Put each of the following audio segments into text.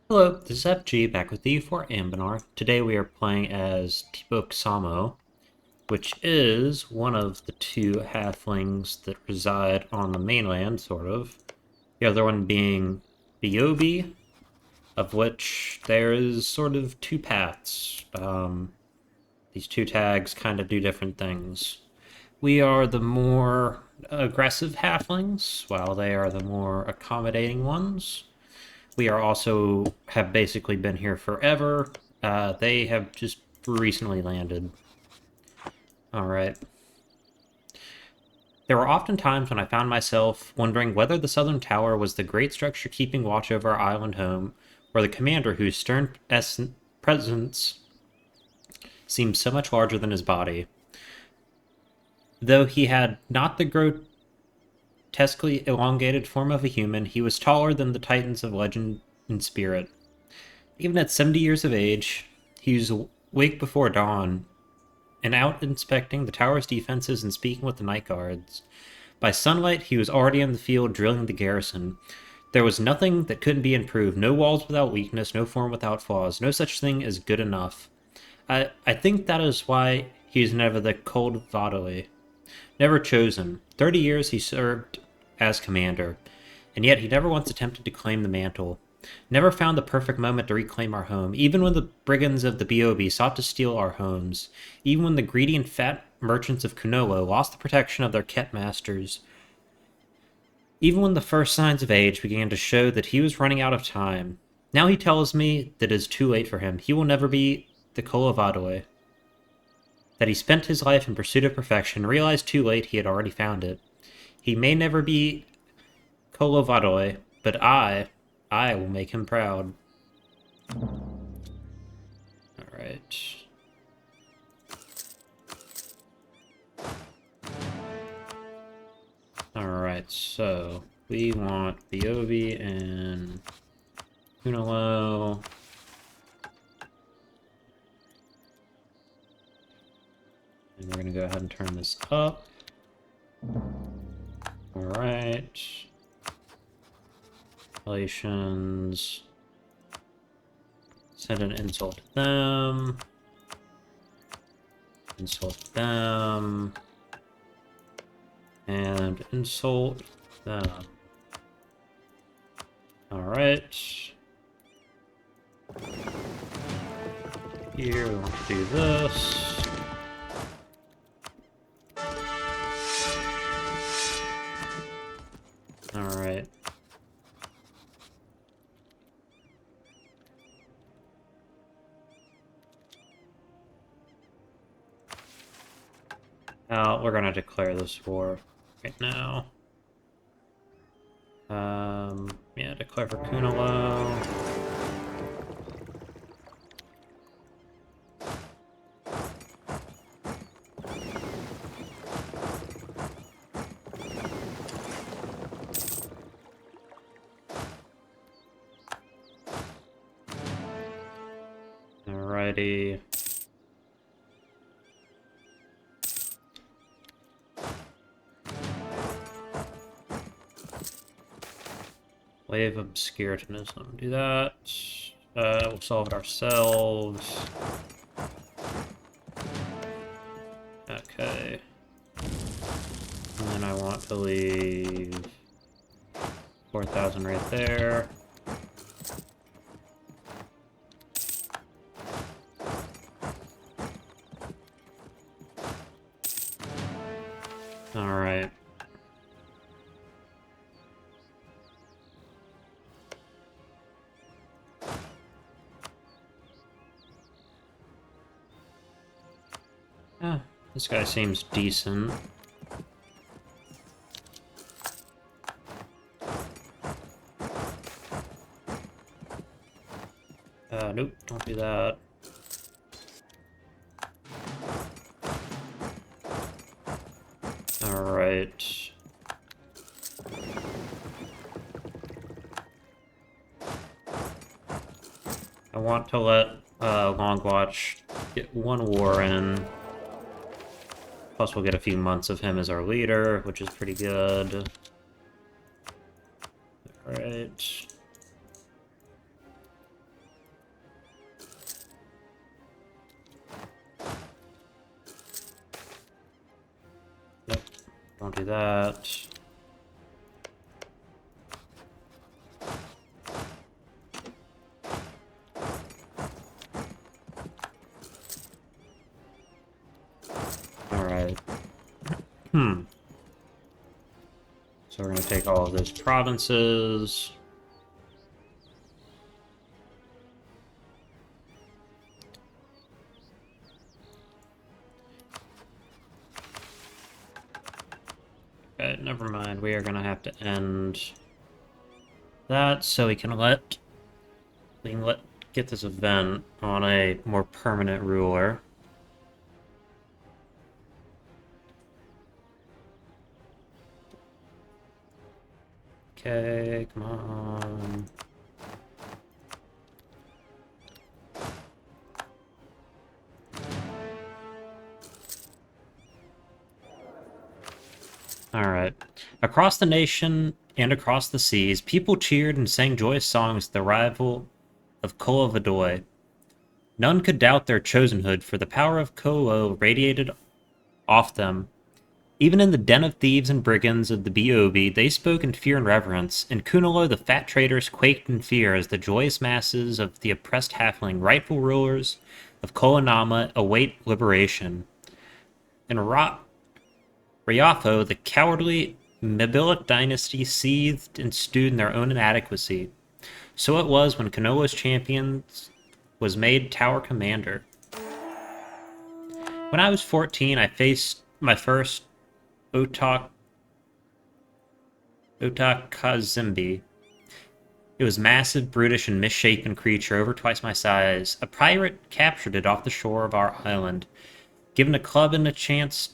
Hello, this is FG back with you for Anbennar. Today we are playing as Tiboktsamo, which is one of the two halflings that reside on the mainland, sort of. The other one being Biobi, of which there is sort of two paths. These two tags kind of do different things. We are the more aggressive halflings, while they are the more accommodating ones. We are also have basically been here forever. They have just recently landed. All right. There were often times when I found myself wondering whether the southern tower was the great structure keeping watch over our island home, or the commander whose stern presence seemed so much larger than his body. Though he had not the grotesquely elongated form of a human, he was taller than the titans of legend and spirit. Even at 70 years of age, he was awake before dawn and out inspecting the tower's defenses and speaking with the night guards. By sunlight, he was already in the field drilling the garrison. There was nothing that couldn't be improved, no walls without weakness, no form without flaws, no such thing as good enough. I think that is why he is never the cold Vadoi, never chosen. 30 years he served as commander, and yet he never once attempted to claim the mantle. Never found the perfect moment to reclaim our home, even when the brigands of the BOB sought to steal our homes, even when the greedy and fat merchants of Kunolo lost the protection of their kept masters, even when the first signs of age began to show that he was running out of time. Now he tells me that it is too late for him. He will never be the Kolavadoi. That he spent his life in pursuit of perfection, realized too late he had already found it. He may never be Kolovadoi, but I will make him proud. Alright. Alright, so we want Biovi and Kunalo. And we're going to go ahead and turn this up. Alright. Relations. Send an insult to them. Insult them. And insult them. Alright. Here, we want to do this. Alright. Now, we're gonna declare this war right now. Yeah, declare for Kunalo. Alrighty. Wave obscurantism. Do that. We'll solve it ourselves. Okay. And then I want to leave 4,000 right there. Alright. Ah, this guy seems decent. Nope, don't do that. Alright. I want to let Longwatch get one war in. Plus we'll get a few months of him as our leader, which is pretty good. Alright. Don't do that. Alright. So we're going to take all of those provinces. Okay, never mind. We are going to have to end that so we can get this event on a more permanent ruler. Okay, come on. Alright. Across the nation and across the seas, people cheered and sang joyous songs at the arrival of Kola Vadoy. None could doubt their chosenhood, for the power of Kolo radiated off them. Even in the den of thieves and brigands of the Biobi, they spoke in fear and reverence. In Kunalo, the fat traders quaked in fear as the joyous masses of the oppressed halfling, rightful rulers of Kolanama, await liberation. In Riafo, the cowardly Mebilic dynasty seethed and stewed in their own inadequacy. So it was when Konolo's champion was made tower commander. When I was 14, I faced my first Otakazimbi. It was massive, brutish, and misshapen creature over twice my size. A pirate captured it off the shore of our island, given a club and a chance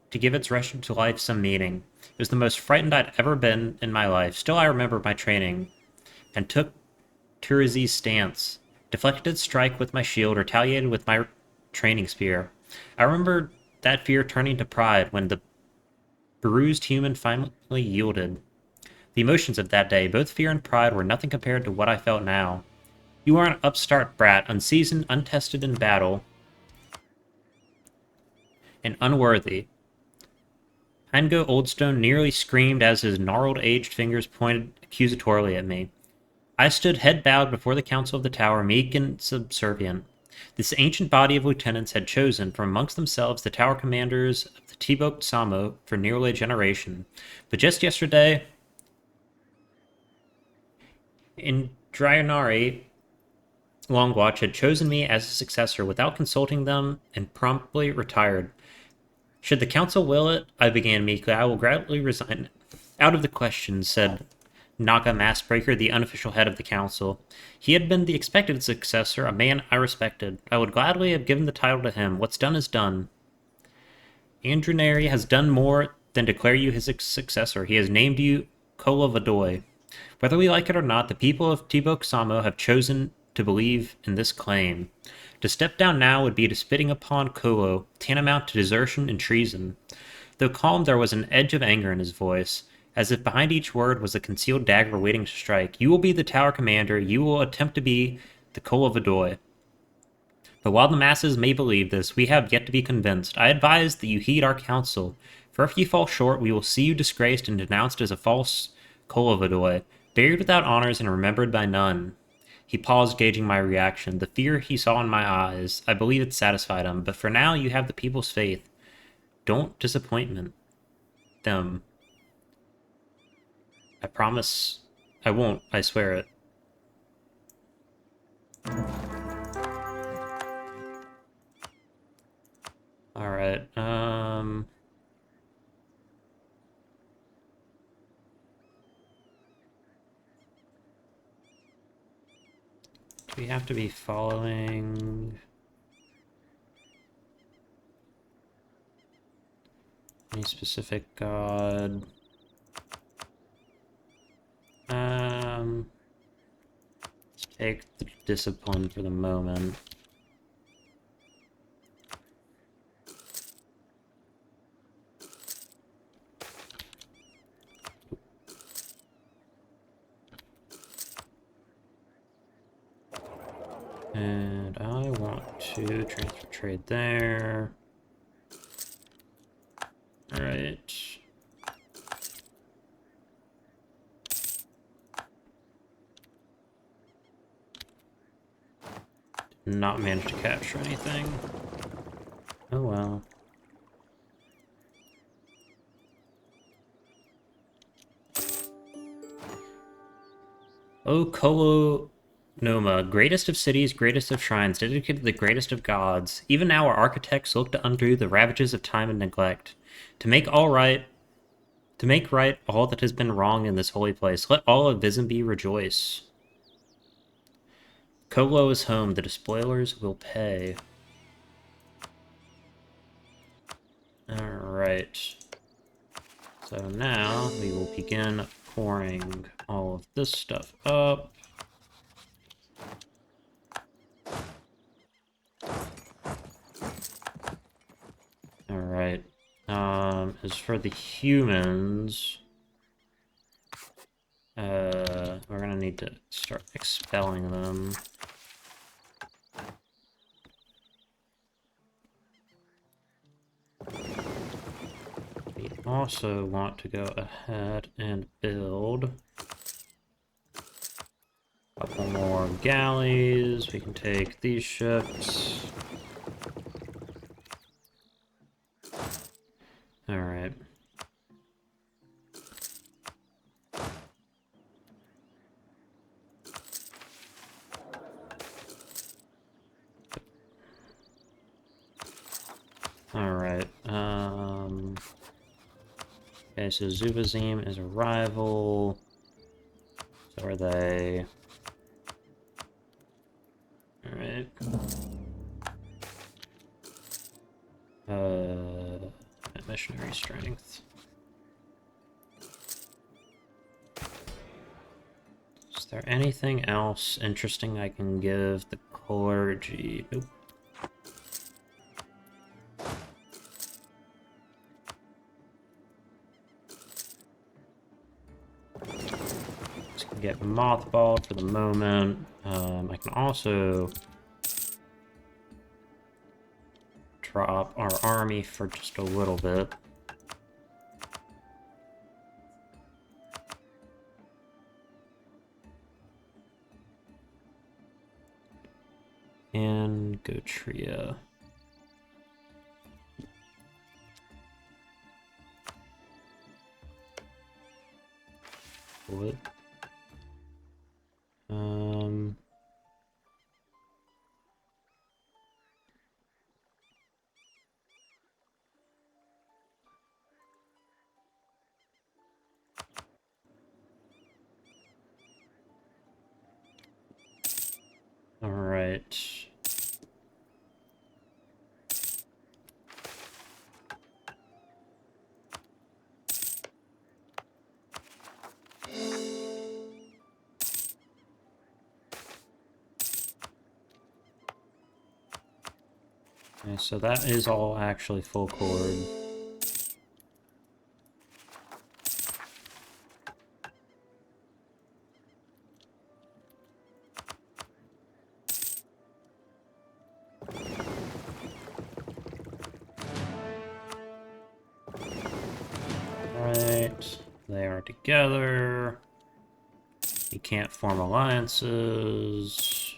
to give its rush to life some meaning. It was the most frightened I'd ever been in my life. Still, I remember my training, and took Turizi's stance, deflected its strike with my shield, retaliated with my training spear. I remember that fear turning to pride when the bruised human finally yielded. The emotions of that day, both fear and pride, were nothing compared to what I felt now. You are an upstart brat, unseasoned, untested in battle, and unworthy. Hango Oldstone nearly screamed as his gnarled, aged fingers pointed accusatorily at me. I stood head bowed before the council of the tower, meek and subservient. This ancient body of lieutenants had chosen from amongst themselves the tower commanders of the Tiboktsamo for nearly a generation. But just yesterday, in Drayanari, Longwatch had chosen me as a successor without consulting them and promptly retired. Should the council will it, I began meekly, I will gladly resign. Out of the question, said Naga Maskbreaker, the unofficial head of the council. He had been the expected successor, a man I respected. I would gladly have given the title to him. What's done is done. Andrunari has done more than declare you his successor. He has named you Kola Vadoy. Whether we like it or not, the people of Tiboktsamo have chosen to believe in this claim. To step down now would be to spitting upon Kolo, tantamount to desertion and treason. Though calm, there was an edge of anger in his voice, as if behind each word was a concealed dagger waiting to strike. You will be the tower commander. You will attempt to be the Kola Vadoy. But while the masses may believe this, we have yet to be convinced. I advise that you heed our counsel, for if you fall short, we will see you disgraced and denounced as a false Kola Vadoy, buried without honors and remembered by none. He paused, gauging my reaction. The fear he saw in my eyes, I believe it satisfied him, but for now you have the people's faith. Don't disappoint them. I promise I won't, I swear it. Alright, do we have to be following any specific god? Let's take the discipline for the moment. And I want to transfer trade there. Alright. not manage to capture anything. Oh well. O Kolo Noma, greatest of cities, greatest of shrines, dedicated to the greatest of gods. Even now our architects look to undo the ravages of time and neglect. To make right all that has been wrong in this holy place, let all of Vizimbi rejoice. Kolo is home, the despoilers will pay. Alright. So now we will begin pouring all of this stuff up. Alright. As for the humans, we're gonna need to start expelling them. We also want to go ahead and build a couple more galleys. We can take these ships. Alright. Alright, okay, so Zubazim is a rival. So are they. Alright. Missionary strength. Is there anything else interesting I can give the clergy? Nope. Just gonna get mothballed for the moment. I can also drop our army for just a little bit. And Gotria. What? All right. Okay, so that is all actually full chord. Alright, they are together. You can't form alliances.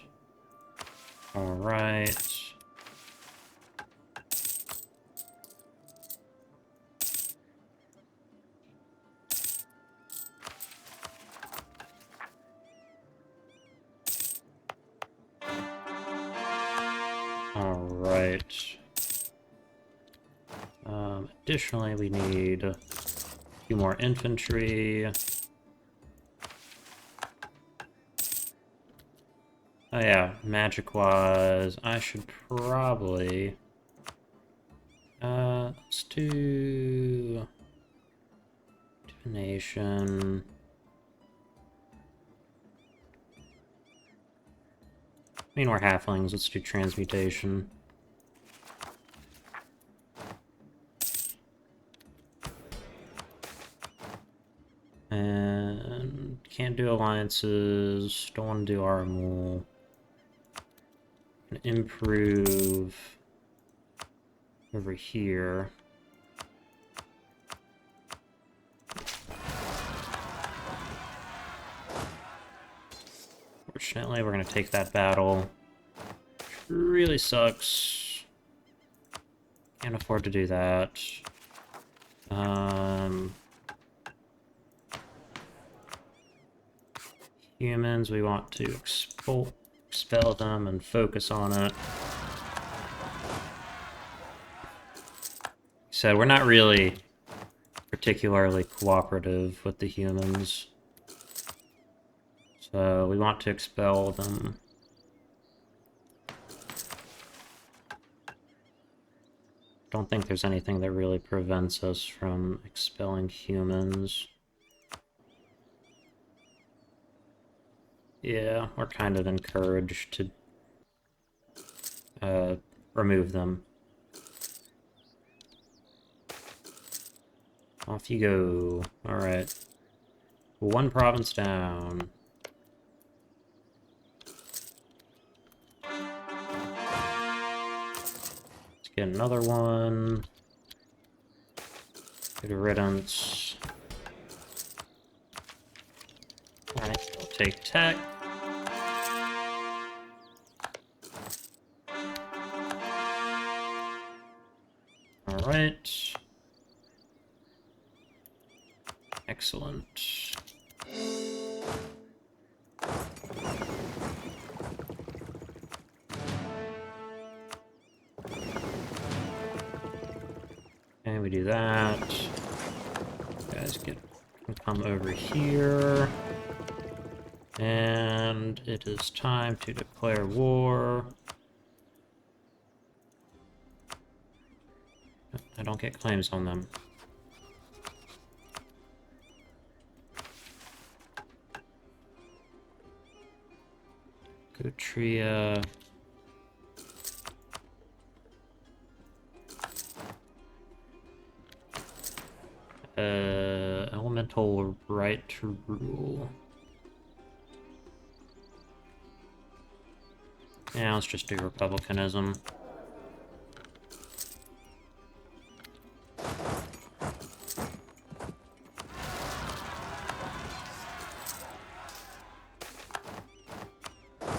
Alright. Alright. Additionally, we need a few more infantry. Oh yeah, magic-wise, I should probably... let's do... Divination... I mean, we're halflings, let's do transmutation. And can't do alliances, don't want to do Aramul. Improve over here. Fortunately, we're going to take that battle. really sucks. Can't afford to do that. Humans, we want to expel them and focus on it. So we're not really particularly cooperative with the humans. So we want to expel them. Don't think there's anything that really prevents us from expelling humans. Yeah, we're kind of encouraged to remove them. Off you go. Alright. One province down. Let's get another one. Good riddance. Alright, we'll take tech. Alright. Excellent. Okay, we do that. You guys can come over here. And it is time to declare war. I don't get claims on them. Gutria. Elemental right to rule. Yeah, let's just do republicanism.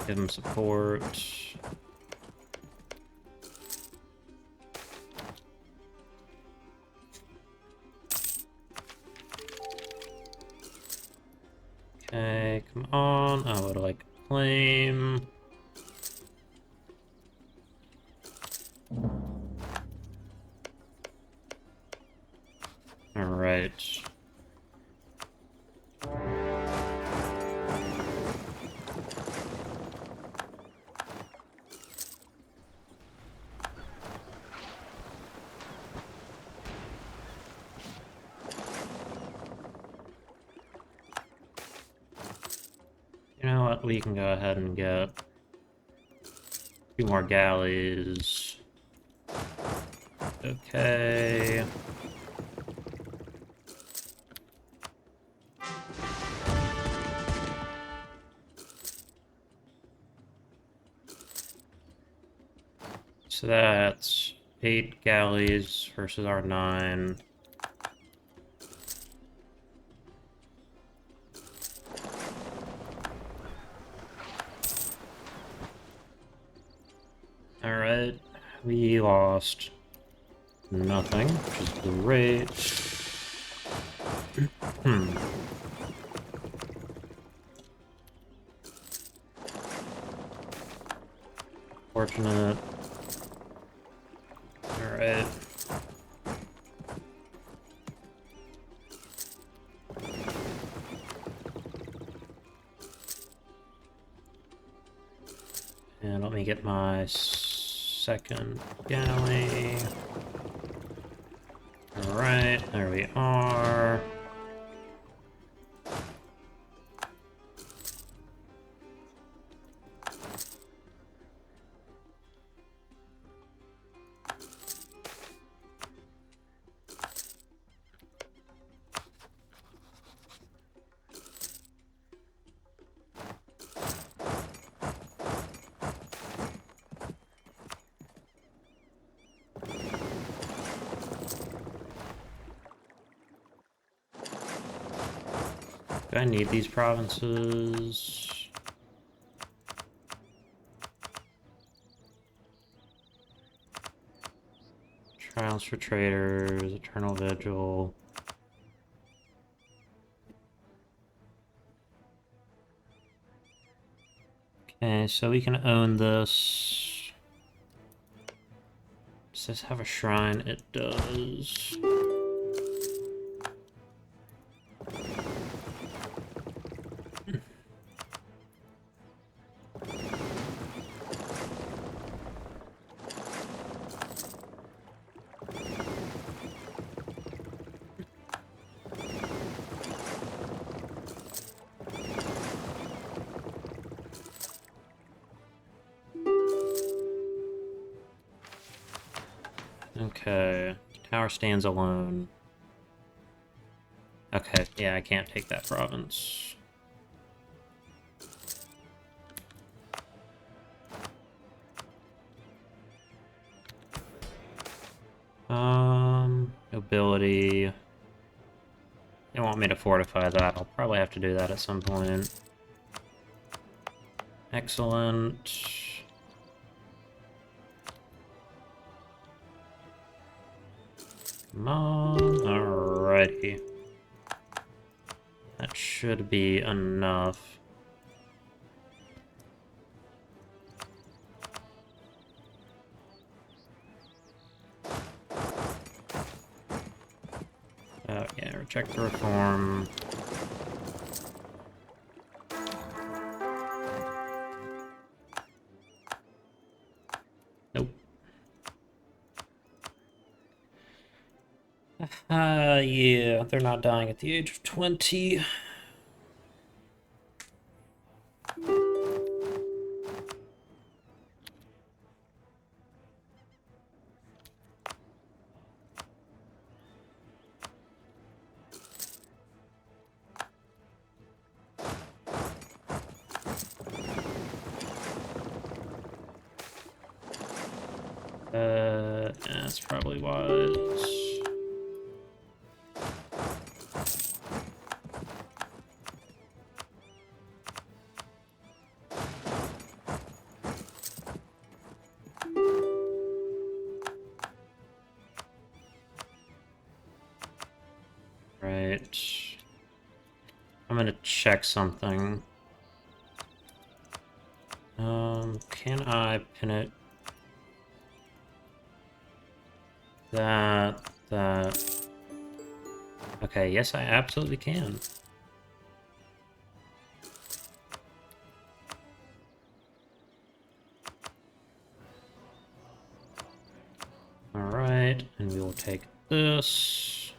Give them support. Okay, come on. I would like a claim. Alright. You know what? We can go ahead and get a few more galleys. Okay. So that's 8 galleys versus our 9. Alright, we lost nothing, which is great. Fortunate. Alright. And let me get my second galley. Alright, there we are. Do I need these provinces? Trials for traders, Eternal Vigil. Okay, so we can own this. Does this have a shrine? It does. Okay, tower stands alone. Okay, yeah, I can't take that province. Nobility. They want me to fortify that. I'll probably have to do that at some point. Excellent. Come on. Alrighty. That should be enough. Oh, yeah, reject the reform. Nope. Yeah, they're not dying at the age of 20. That's probably wise. Right. I'm gonna check something. Can I pin it? That. Okay, yes, I absolutely can. Alright, and we will take this.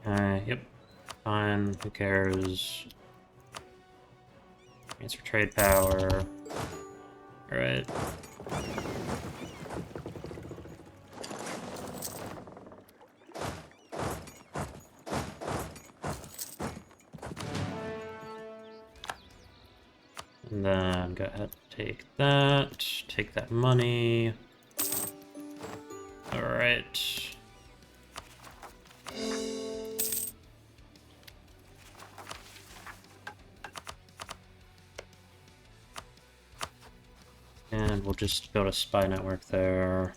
Yep. Fine, who cares? Transfer trade power. Alright. And then go ahead and take that money. Alright. And we'll just build a spy network there.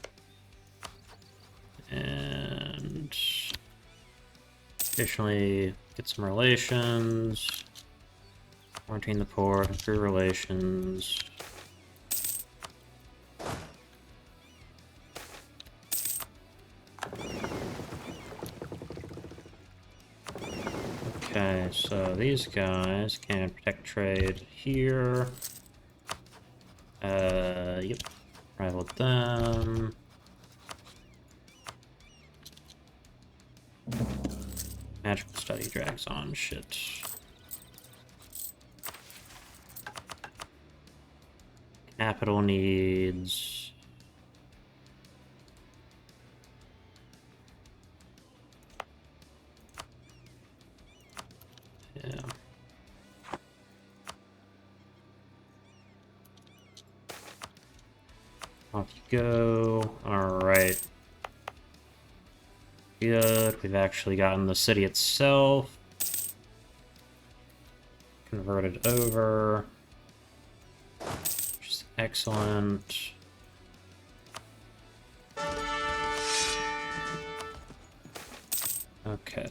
And additionally, get some relations. Quarantine the poor, improve relations. Okay, so these guys can protect trade here. Yep. Rival them. Magical study drags on, shit. Capital needs. Yeah. Off you go. Alright. Good. We've actually gotten the city itself converted over. Which is excellent. Okay.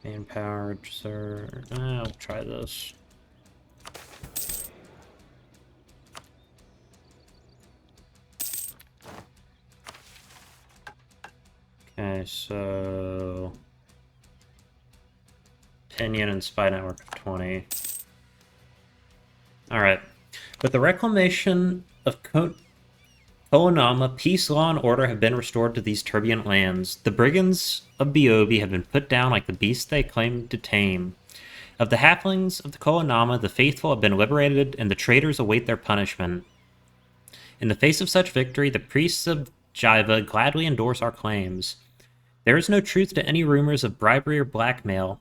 Manpower, sir. I'll try this. Okay, so opinion and spy network of 20. Alright. With the reclamation of Koonama, peace, law, and order have been restored to these turbulent lands. The brigands of Biobi have been put down like the beasts they claimed to tame. Of the halflings of the Koonama, the faithful have been liberated, and the traitors await their punishment. In the face of such victory, the priests of Jiva gladly endorse our claims. There is no truth to any rumors of bribery or blackmail.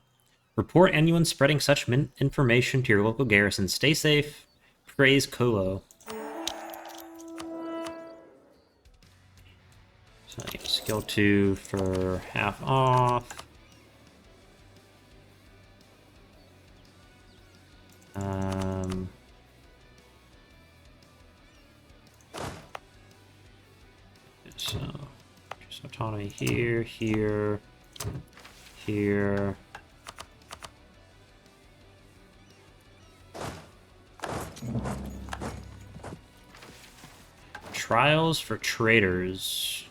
Report anyone spreading such information to your local garrison. Stay safe. Praise Kolo. So I need skill 2 for half off. So just autonomy here, here, here. Trials for traitors.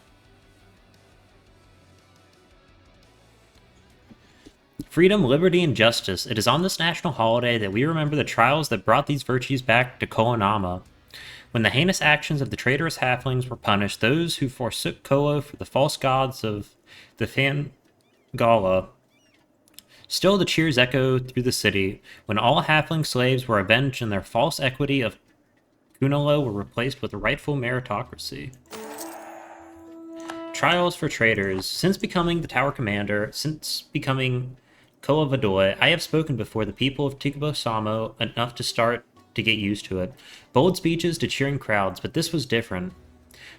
Freedom, liberty, and justice. It is on this national holiday that we remember the trials that brought these virtues back to Koonama. When the heinous actions of the traitorous halflings were punished, those who forsook Kolo for the false gods of the Fangala. Still the cheers echoed through the city, when all halfling slaves were avenged and their false equity of Kunalo were replaced with a rightful meritocracy. Trials for traitors. Since becoming the tower commander, since becoming Koa Vadoi, I have spoken before the people of Tiboktsamo enough to start to get used to it. Bold speeches to cheering crowds, but this was different.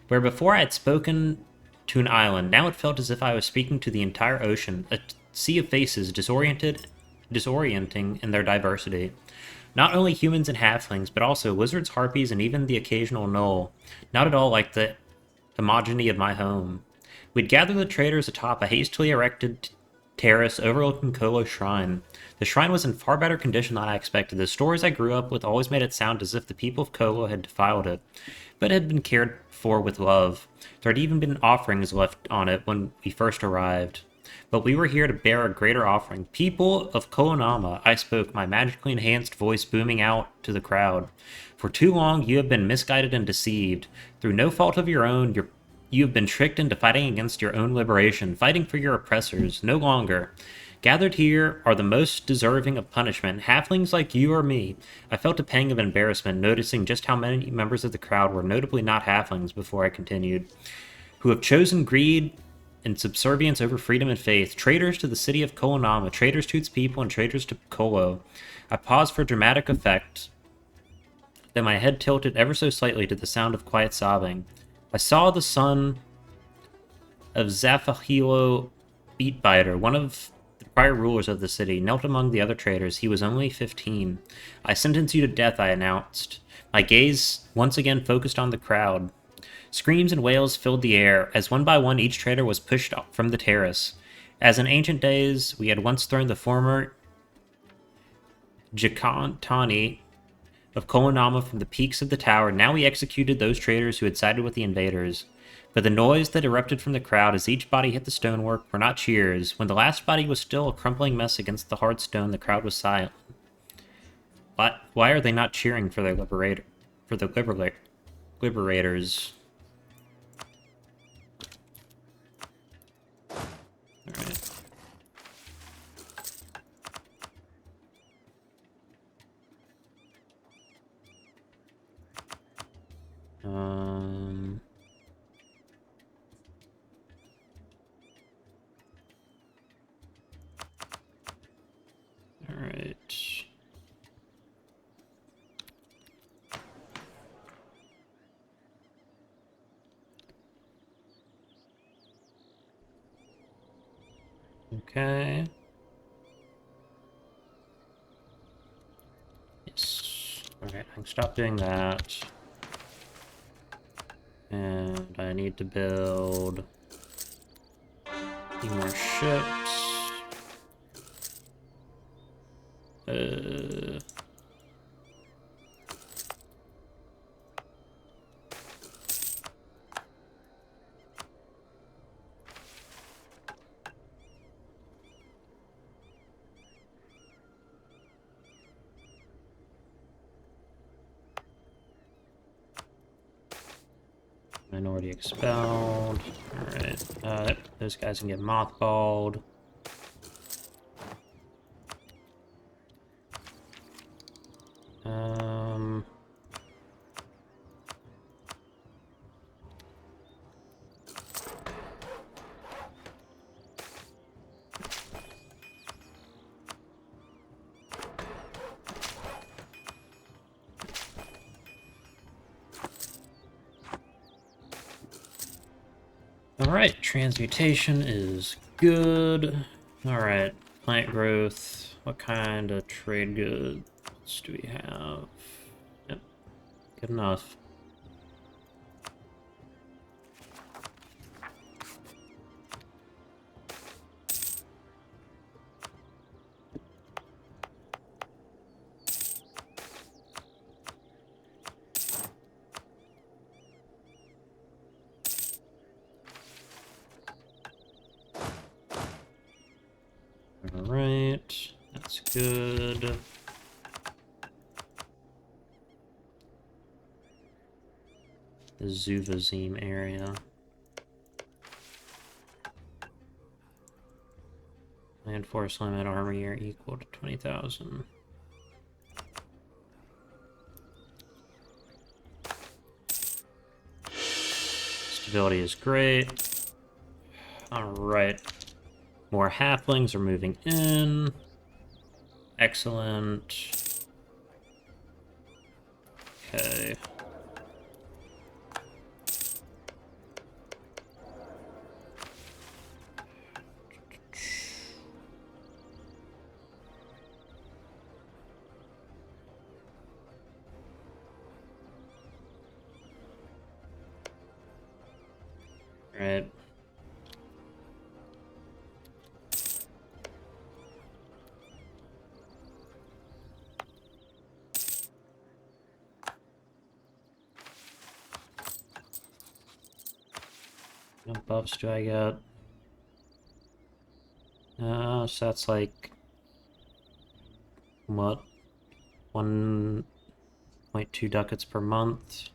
Where before I had spoken to an island, now it felt as if I was speaking to the entire ocean, a sea of faces disorienting in their diversity. Not only humans and halflings, but also lizards, harpies, and even the occasional gnoll. Not at all like the homogeny of my home. We'd gather the traders atop a hastily erected terrace overlooking Kolo's shrine. The shrine was in far better condition than I expected. The stories I grew up with always made it sound as if the people of Kolo had defiled it, but it had been cared for with love. There had even been offerings left on it when we first arrived. But we were here to bear a greater offering. People of Koonama, I spoke, my magically enhanced voice booming out to the crowd. For too long you have been misguided and deceived. Through no fault of your own, you have been tricked into fighting against your own liberation, fighting for your oppressors. No longer. Gathered here are the most deserving of punishment, halflings like you or me. I felt a pang of embarrassment, noticing just how many members of the crowd were notably not halflings before I continued, who have chosen greed and subservience over freedom and faith, traitors to the city of Koonama, traitors to its people, and traitors to Kolo. I paused for dramatic effect, then my head tilted ever so slightly to the sound of quiet sobbing. I saw the son of Zafahilo Beatbiter, one of the prior rulers of the city, knelt among the other traitors. He was only 15. I sentence you to death, I announced. My gaze once again focused on the crowd. Screams and wails filled the air, as one by one each traitor was pushed from the terrace. As in ancient days, we had once thrown the former Jikantani of Koonama from the peaks of the tower, now we executed those traitors who had sided with the invaders. But the noise that erupted from the crowd as each body hit the stonework were not cheers. When the last body was still a crumpling mess against the hard stone, the crowd was silent. Why are they not cheering for their liberators? Alright. Alright. Okay. stop doing that. And I need to build a few more ships. Minority expelled. Alright. Those guys can get mothballed. Alright, transmutation is good. Alright, plant growth. What kind of trade goods do we have? Yep, good enough. Alright, that's good. The Zuvazim area. Land force limit armor year equal to 20,000. Stability is great. Alright. More halflings are moving in. Excellent. Okay. Right. What buffs do I get? So that's like what? 1.2 ducats per month.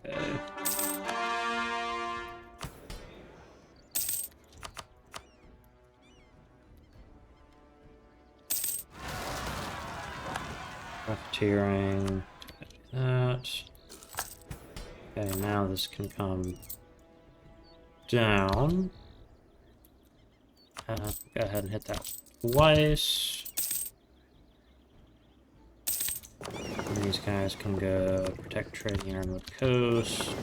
Okay. Profiteering. That. Okay, now this can come down. Go ahead and hit that twice. And these guys can go protect trade the Ironwood Coast.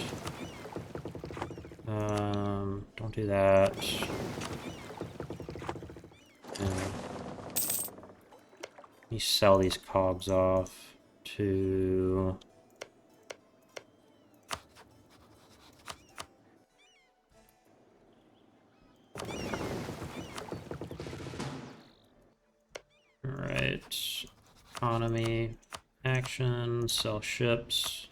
Don't do that. Let me sell these cogs off to... Alright. Economy. Action. Sell ships.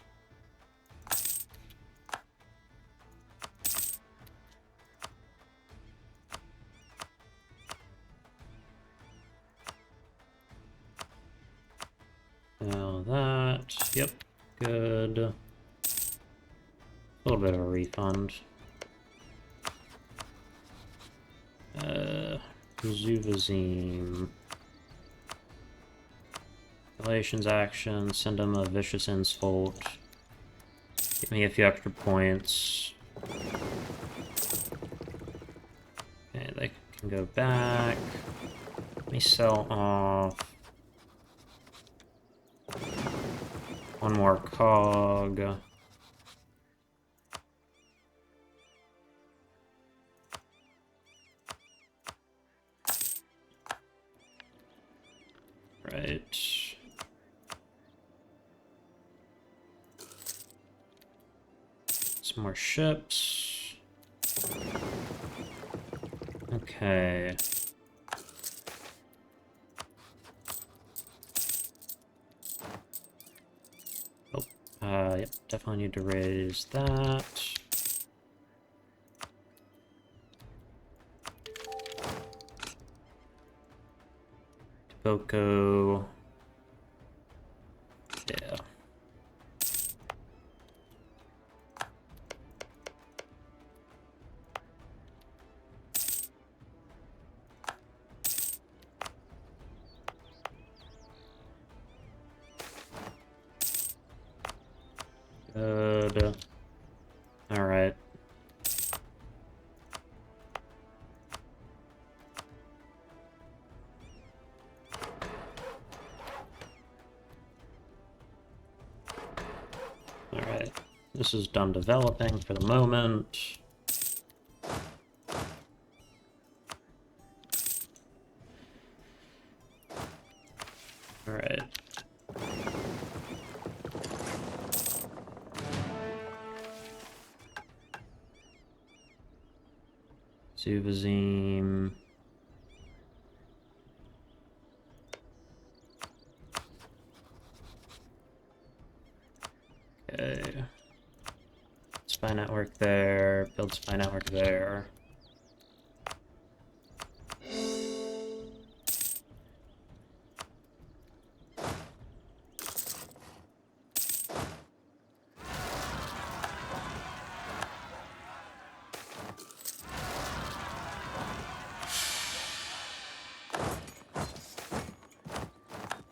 Now that. Yep. Good. A little bit of a refund. Zuvazim. Relations action, send them a vicious insult. Give me a few extra points. Okay, they can go back. Let me sell off one more cog. Alright. Some more ships. Okay. Yep, definitely need to raise that. Tiboktsamo. Yeah. Good. Alright. Alright. This is done developing for the moment. Alright. Zuvazim. Okay. Spy network there. Build spy network there.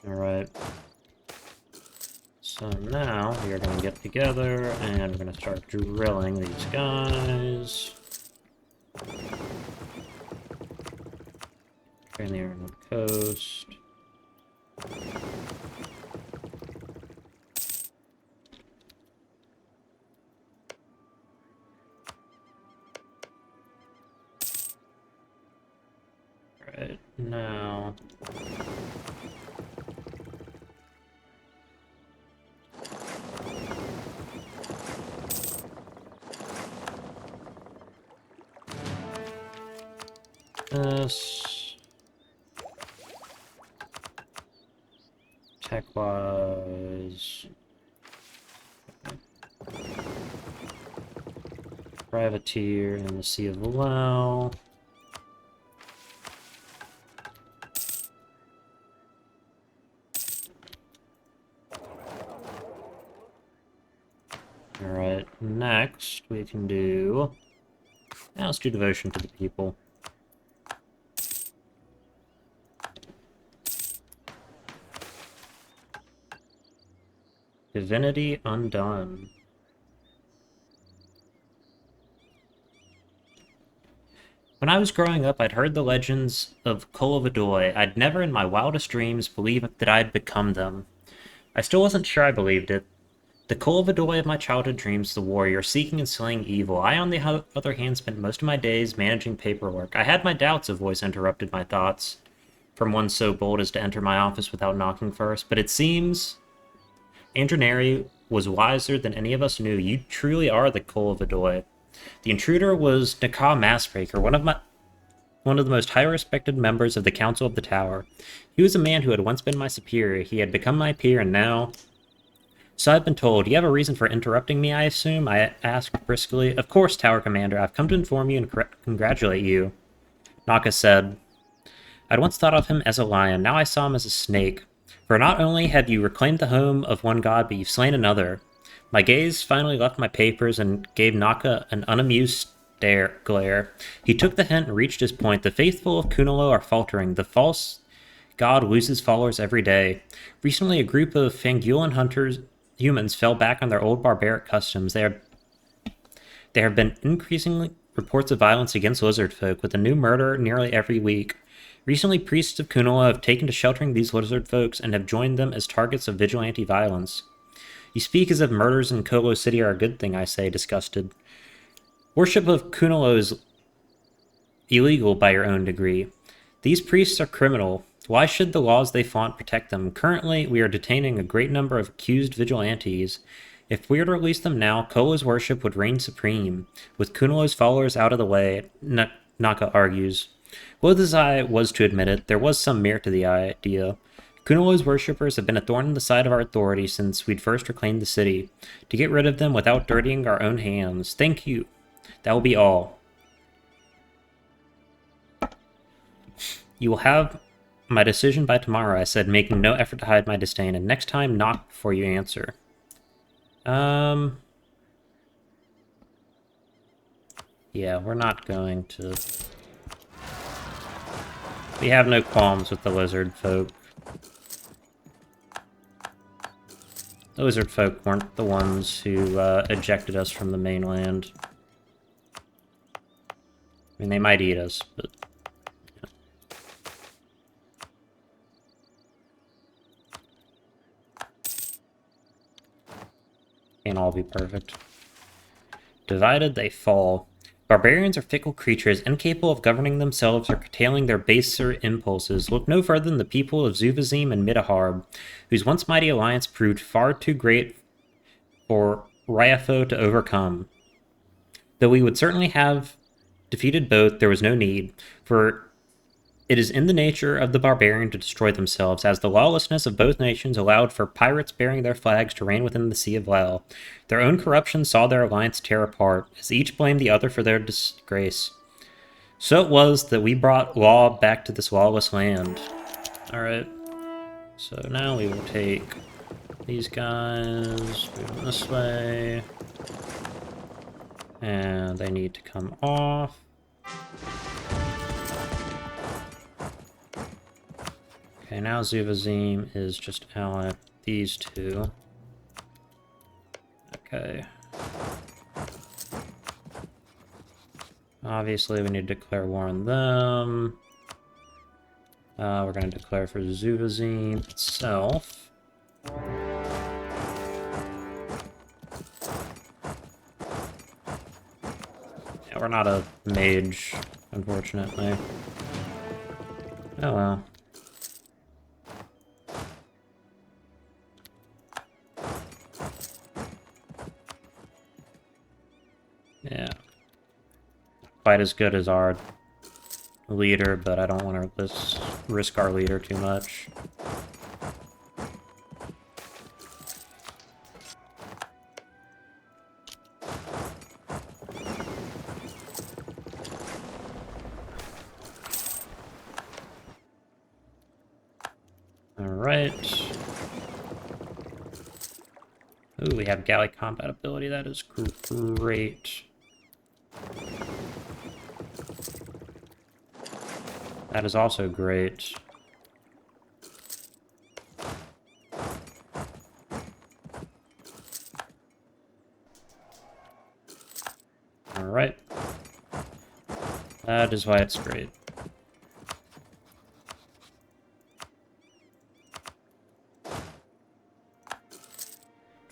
Alright. So now we are going to get together and we're going to start drilling these guys. Train the air on the coast. Alright, now... this... Tech-wise... Privateer in the Sea of Valal. Alright, next we can do... Now let's do devotion to the people. Divinity Undone. When I was growing up, I'd heard the legends of Kolovadoy. I'd never in my wildest dreams believed that I'd become them. I still wasn't sure I believed it. The Kolovadoy of my childhood dreams, the warrior, seeking and slaying evil. I, on the other hand, spent most of my days managing paperwork. I had my doubts, a voice interrupted my thoughts, from one so bold as to enter my office without knocking first. But it seems Anbennar was wiser than any of us knew. You truly are the Kolovadoy. The intruder was Naka Massbreaker, one of the most high-respected members of the Council of the Tower. He was a man who had once been my superior. He had become my peer, and now... So I've been told. You have a reason for interrupting me, I assume? I asked briskly. Of course, Tower Commander. I've come to inform you and congratulate you. Naka said. I'd once thought of him as a lion. Now I saw him as a snake. For not only have you reclaimed the home of one god, but you've slain another. My gaze finally left my papers and gave Naka an unamused glare. He took the hint and reached his point. The faithful of Kunalo are faltering. The false god loses followers every day. Recently, a group of Fangulan humans fell back on their old barbaric customs. There have been increasing reports of violence against lizard folk, with a new murder nearly every week. Recently, priests of Kunala have taken to sheltering these lizard folks and have joined them as targets of vigilante violence. You speak as if murders in Kolo City are a good thing, I say, disgusted. Worship of Kunalo is illegal by your own degree. These priests are criminal. Why should the laws they flaunt protect them? Currently, we are detaining a great number of accused vigilantes. If we were to release them now, Kola's worship would reign supreme. With Kunalo's followers out of the way, Naka argues. Loath as I was to admit it, there was some merit to the idea. Kunalo's worshippers have been a thorn in the side of our authority since we'd first reclaimed the city. To get rid of them without dirtying our own hands. Thank you. That will be all. You will have my decision by tomorrow, I said, making no effort to hide my disdain. And next time, knock before you answer. Yeah, we're not going to... We have no qualms with the lizard folk. The lizard folk weren't the ones who ejected us from the mainland. I mean, they might eat us, but... Can't all be perfect. Divided, they fall. Barbarians are fickle creatures, incapable of governing themselves or curtailing their baser impulses. Look no further than the people of Zuvazim and Midaharb, whose once mighty alliance proved far too great for Ryafo to overcome. Though we would certainly have defeated both, there was no need, for it is in the nature of the barbarian to destroy themselves, as the lawlessness of both nations allowed for pirates bearing their flags to reign within the Sea of Lel. Their own corruption saw their alliance tear apart, as each blamed the other for their disgrace. So it was that we brought law back to this lawless land. Alright, so now we will take these guys, move them this way, and they need to come off. Okay, now Zuvazim is just ally these two. Okay. Obviously, we need to declare war on them. We're going to declare for Zuvazim itself. Yeah, we're not a mage, unfortunately. Oh well. Yeah. Quite as good as our leader, but I don't want to risk our leader too much. Alright. Ooh, we have galley combat ability. That is great. That is also great. Alright. That is why it's great.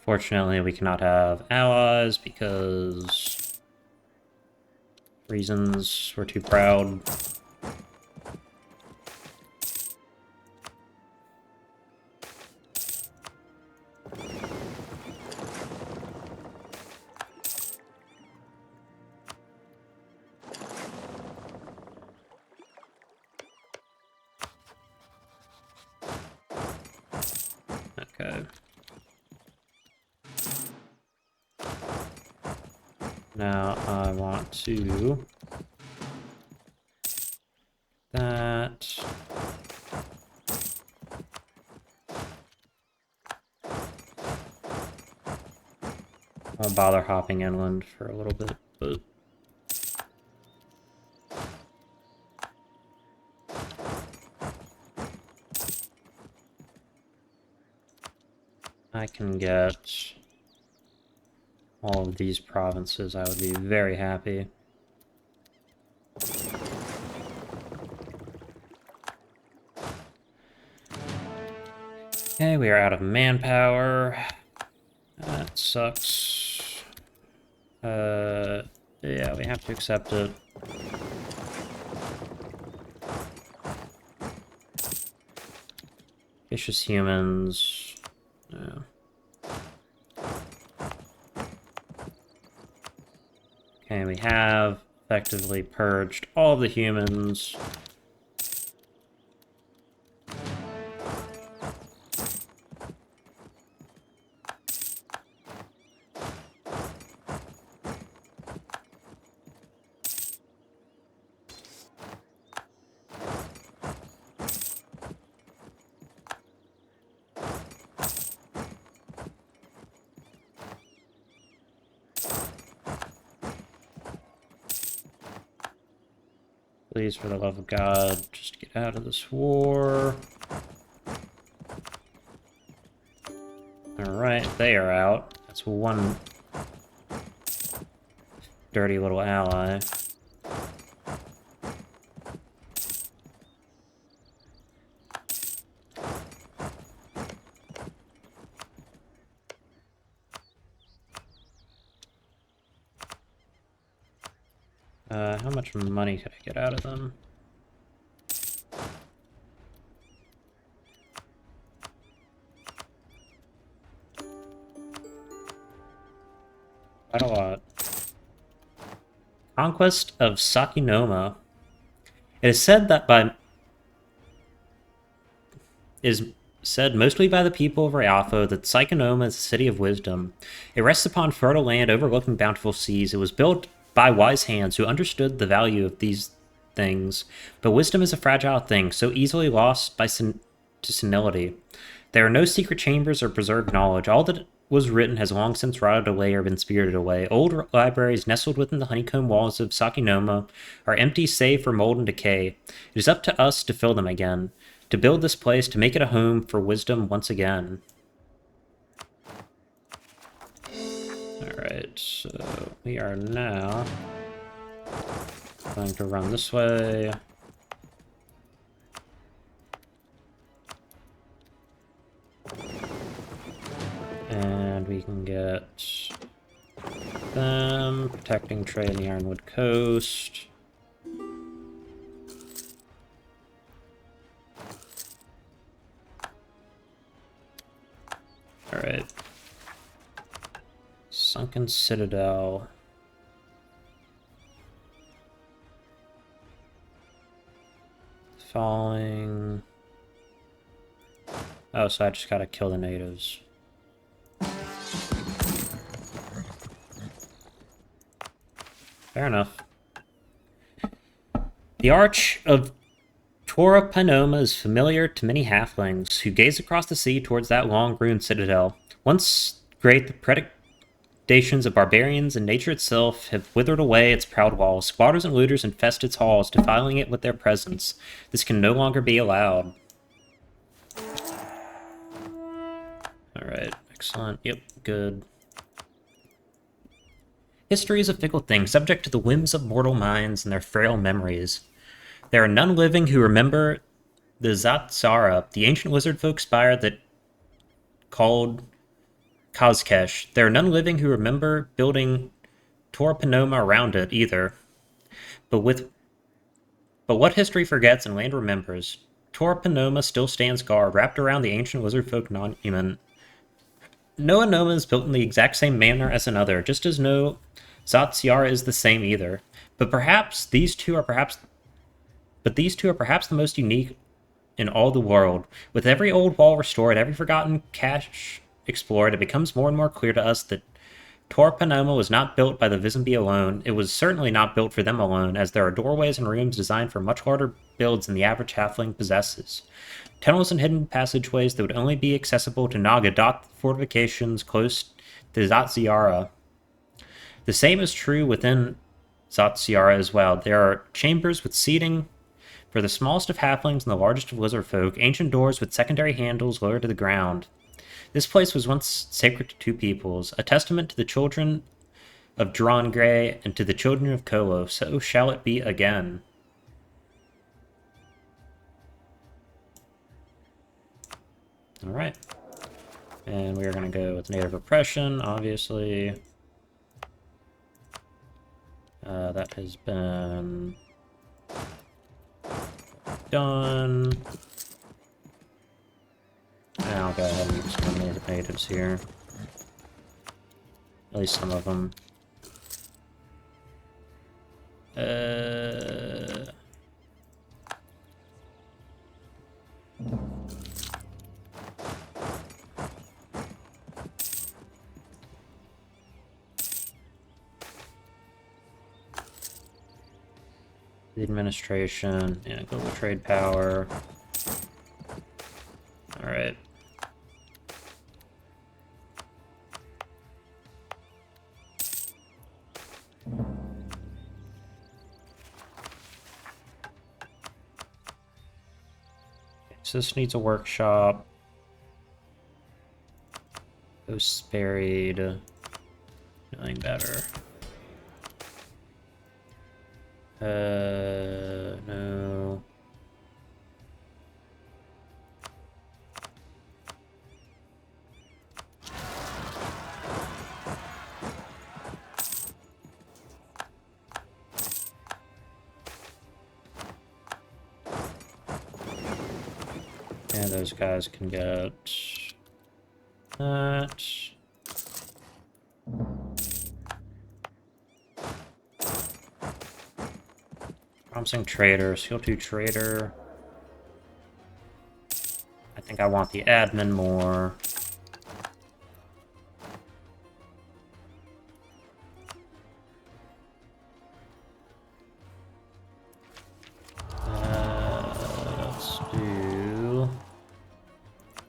Fortunately, we cannot have allies because reasons we're too proud. Okay. Now I want to... that... I won't bother hopping inland for a little bit, but... I can get all of these provinces, I would be very happy. Okay, we are out of manpower. That sucks. Yeah, we have to accept it. Vicious humans. No. Okay, we have effectively purged all of the humans. Please, for the love of God, just get out of this war. Alright, they are out. That's one dirty little ally. How much money could I get out of them? Quite a lot. Conquest of Sakinoma. It is said that is said mostly by the people of Ryafo that Sakinoma is a city of wisdom. It rests upon fertile land overlooking bountiful seas. It was built by wise hands who understood the value of these things. But wisdom is a fragile thing, so easily lost to senility. There are no secret chambers or preserved knowledge. All that was written has long since rotted away or been spirited away. Old libraries nestled within the honeycomb walls of Sakinoma are empty save for mold and decay. It is up to us to fill them again, to build this place, to make it a home for wisdom once again. Alright, so we are now going to run this way. And we can get them protecting trade in the Ironwood Coast. Alright. Sunken Citadel. Falling. Oh, so I just gotta kill the natives. Fair enough. The Arch of Torapanoma is familiar to many halflings who gaze across the sea towards that long ruined citadel. Once great, the predations of barbarians and nature itself have withered away its proud walls. Squatters and looters infest its halls, defiling it with their presence. This can no longer be allowed. Alright, excellent. Yep, good. History is a fickle thing, subject to the whims of mortal minds and their frail memories. There are none living who remember the Zatsara, the ancient wizard folk spire that called Kazkesh. There are none living who remember building Torpanoma around it either. But what history forgets and land remembers, Torpanoma still stands guard, wrapped around the ancient wizard folk monument. No Anoma is built in the exact same manner as another, just as no Zatsiara is the same either. But these two are perhaps the most unique in all the world. With every old wall restored, every forgotten cache explored, it becomes more and more clear to us that Torpanoma was not built by the Vizimbi alone. It was certainly not built for them alone, as there are doorways and rooms designed for much harder builds than the average halfling possesses. Tunnels and hidden passageways that would only be accessible to Naga dot fortifications close to Zatziara. The same is true within Zatziara as well. There are chambers with seating for the smallest of halflings and the largest of lizard folk, ancient doors with secondary handles lowered to the ground. This place was once sacred to two peoples, a testament to the children of Drongray and to the children of Kolo. So shall it be again. Alright. And we are going to go with native oppression, obviously. That has been done. go ahead and exterminate the natives here. At least some of them. The administration, yeah, global trade power. Alright. So this needs a workshop. Ghosts buried. Nothing better. No. Yeah, those guys can get that. Promising trader, skill 2 trader. I think I want the admin more. Let's do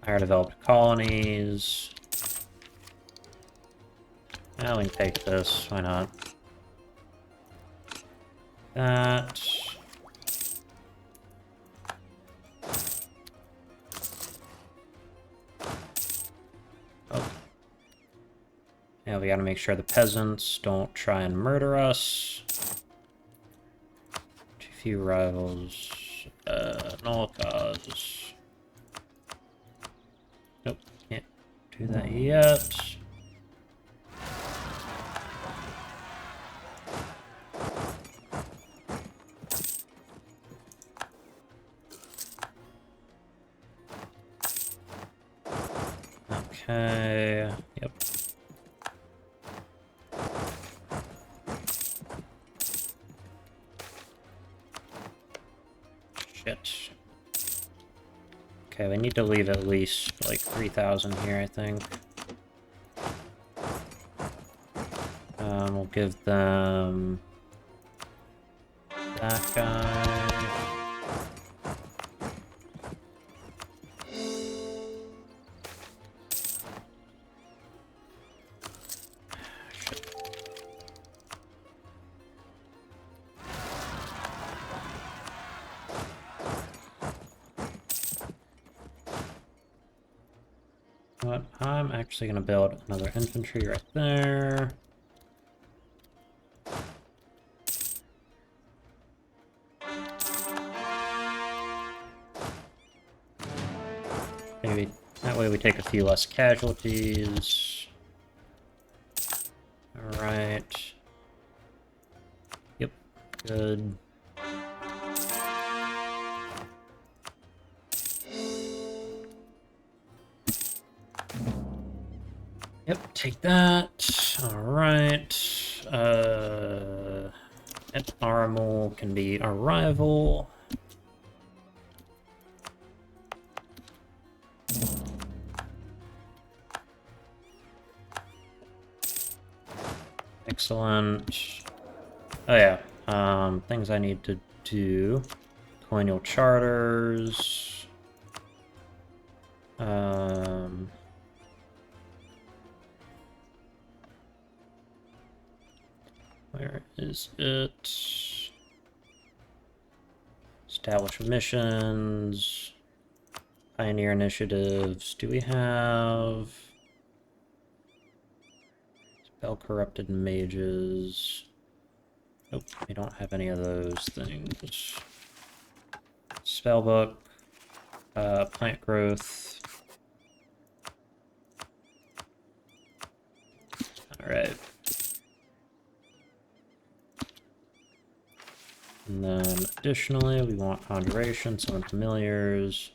higher developed colonies. Yeah, we can take this, why not? That. Oh. Yeah, we gotta make sure the peasants don't try and murder us. Too few rivals. Null cause. Nope, can't do that yet. Okay, yep. Shit. Okay, we need to leave at least like 3,000 here, I think. We'll give them that guy. But I'm actually going to build another infantry right there. Maybe that way we take a few less casualties. Alright. Yep, good. Yep, take that. Alright. Armel can be a rival. Excellent. Oh yeah, things I need to do. Colonial charters. Where is it? Establish missions. Pioneer initiatives. Do we have... Spell corrupted mages. Nope, we don't have any of those things. Spellbook. Plant growth. Alright. And then additionally, we want conjuration, summon familiars.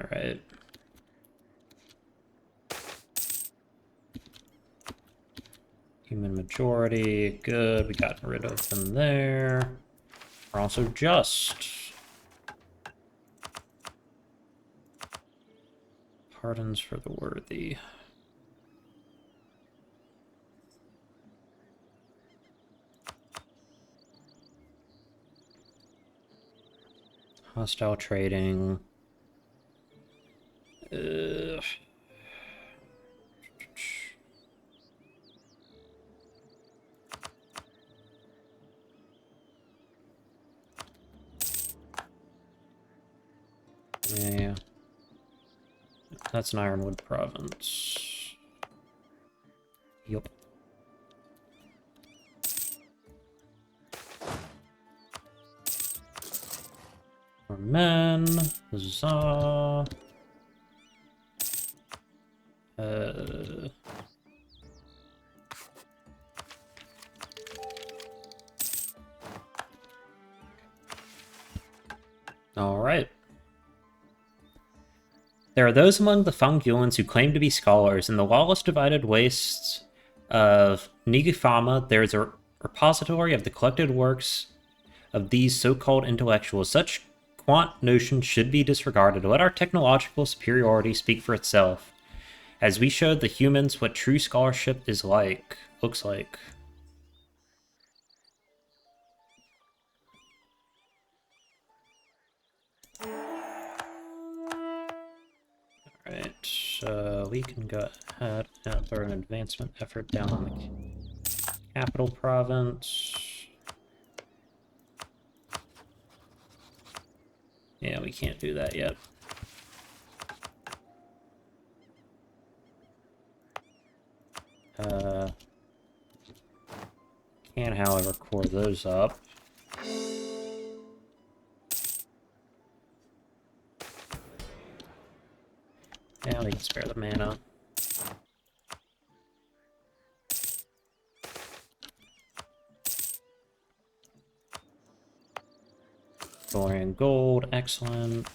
Alright. Human majority, good. We got rid of them there. We're also just. Pardons for the worthy. Hostile trading. Yeah. That's an Ironwood province. Yup. More men. Huzzah. Alright. There are those among the Fangulans who claim to be scholars. In the lawless divided wastes of Nigufama, there is a repository of the collected works of these so-called intellectuals. Such quant notions should be disregarded. Let our technological superiority speak for itself, as we showed the humans what true scholarship is like, looks like. Alright, we can go ahead and throw an advancement effort down on the capital province. Yeah, we can't do that yet. Can, however, core those up. Yeah, we can spare the mana. Valerian gold, excellent.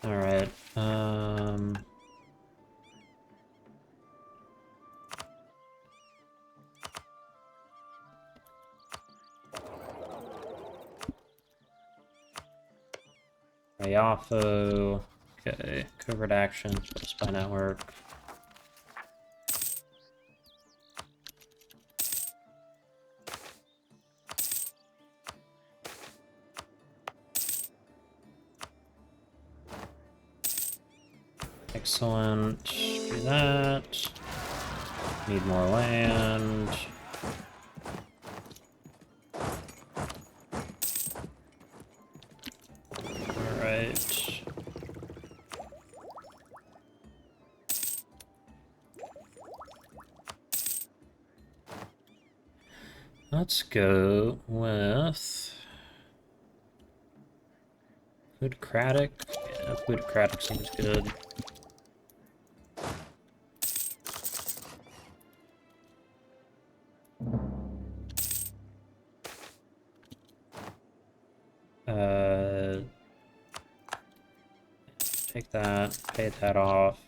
Alright, Ayafo. Okay, covert action, spy network. Excellent. Do that. Need more land. Alright. Let's go with Foodcratic. Yeah, Foodcratic seems good. Take that, pay that off.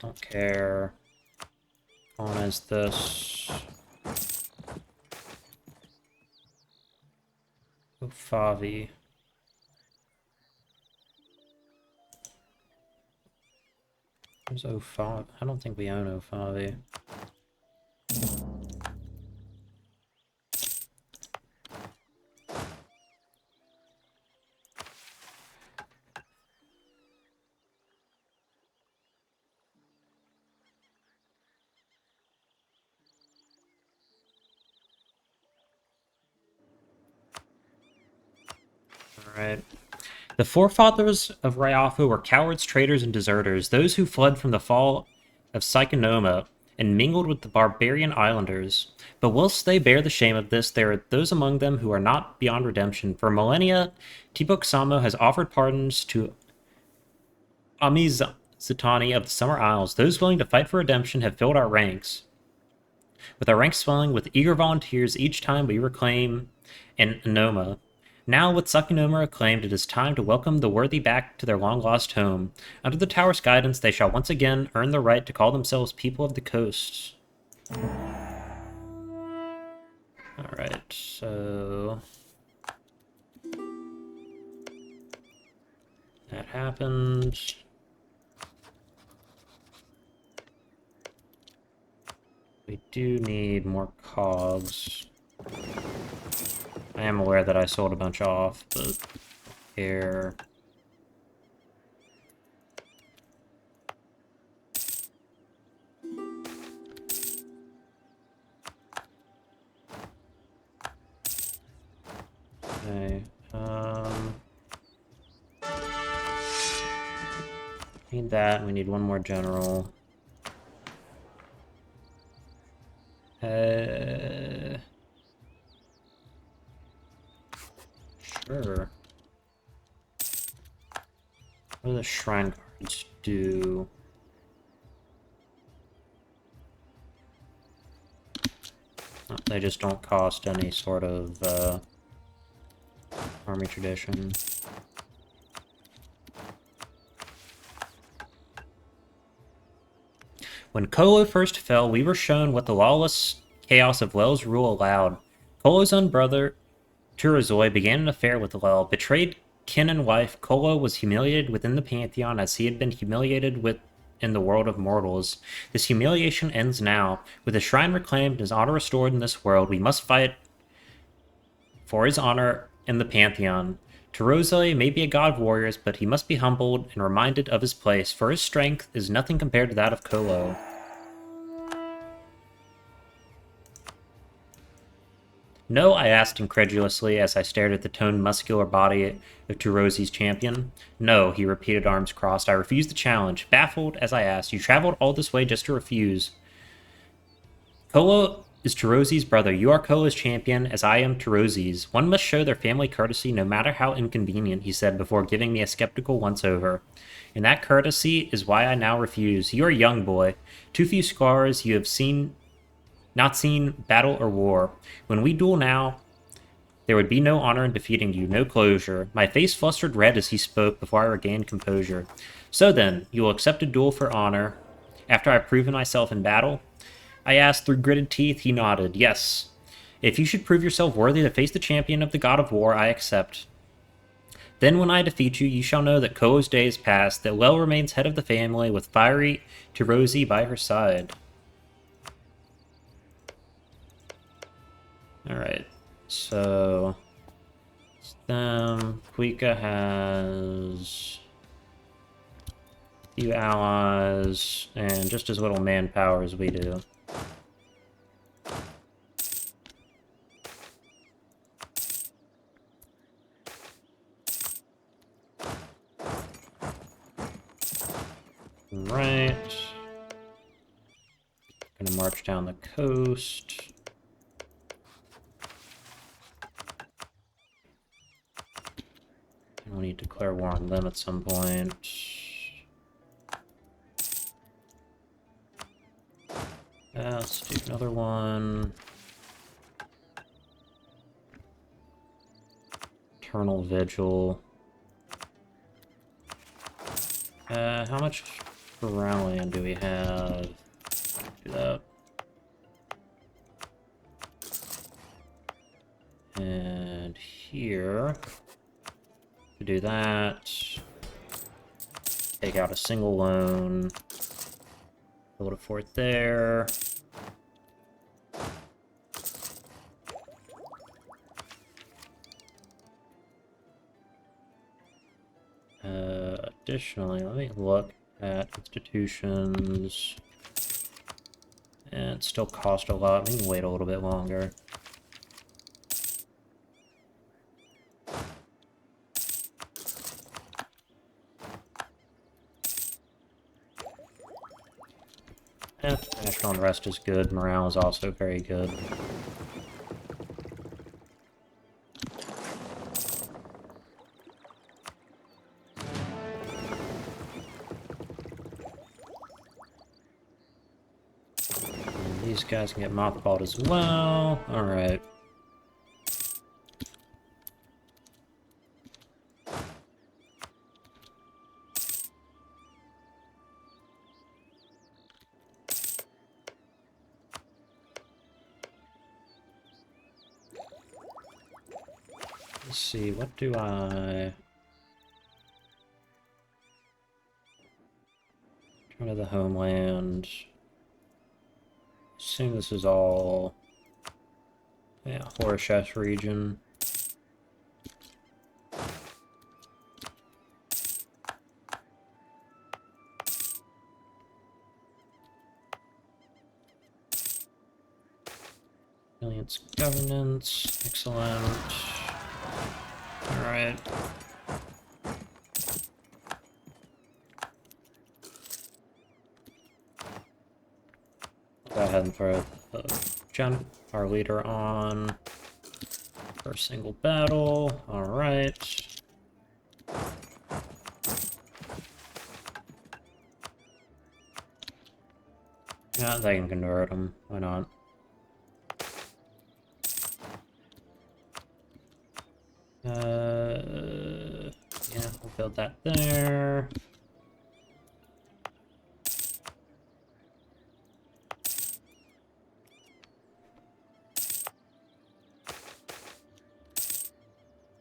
Don't care. On is this. Ufavi. Where's Ufavi? I don't think we own Ufavi. Alright. The forefathers of Ryafu were cowards, traitors, and deserters, those who fled from the fall of Psychonoma and mingled with the barbarian islanders. But whilst they bear the shame of this, there are those among them who are not beyond redemption. For millennia, Tiboktsamo has offered pardons to Amizatani of the Summer Isles. Those willing to fight for redemption have filled our ranks. with our ranks swelling with eager volunteers each time we reclaim an Anoma. Now, with Sakinoma acclaimed, it is time to welcome the worthy back to their long-lost home. Under the tower's guidance, they shall once again earn the right to call themselves people of the coast. Alright, so... that happened. We do need more cogs. I am aware that I sold a bunch off, but here. Okay. Need that. We need one more general. Sure. What do the shrine cards do? Oh, they just don't cost any sort of army tradition. When Kolo first fell, we were shown what the lawless chaos of Lel's rule allowed. Kolo's own brother, Turazoi, began an affair with Lel. Betrayed kin and wife, Kolo was humiliated within the Pantheon as he had been humiliated in the world of mortals. This humiliation ends now. With his shrine reclaimed and his honor restored in this world, we must fight for his honor in the Pantheon. Turazoi may be a god of warriors, but he must be humbled and reminded of his place, for his strength is nothing compared to that of Kolo. No, I asked incredulously as I stared at the toned, muscular body of Turozi's champion. No, he repeated, arms crossed. I refused the challenge. Baffled as I asked, you traveled all this way just to refuse. Kolo is Turozi's brother. You are Kolo's champion, as I am Turozi's. One must show their family courtesy, no matter how inconvenient, he said before giving me a skeptical once-over. And that courtesy is why I now refuse. You are a young boy. Too few scars. You have not seen battle or war. When we duel now, there would be no honor in defeating you, no closure. My face flustered red as he spoke before I regained composure. So then, you will accept a duel for honor after I've proven myself in battle? I asked through gritted teeth. He nodded. Yes. If you should prove yourself worthy to face the champion of the god of war, I accept. Then when I defeat you, you shall know that Kolo's day is past, that Lel remains head of the family with fiery Turozi by her side. Alright, so Kuika has a few allies and just as little manpower as we do. Right. Gonna march down the coast. We'll need to declare war on them at some point. Let's do another one. Eternal Vigil. How much ground land do we have? Do that. And here, to do that, take out a single loan, build a fort there. Additionally, let me look at institutions. And it still cost a lot. We can wait a little bit longer. National unrest is good. Morale is also very good. These guys can get mothballed as well. Alright. Let's see, what do I... Turn to the homeland. Assume this is all... Yeah, Horshess region. Alliance governance, excellent. Alright. Go ahead and throw our leader on for a single battle. Alright. Yeah, they can convert them. Why not? Yeah, we'll build that there.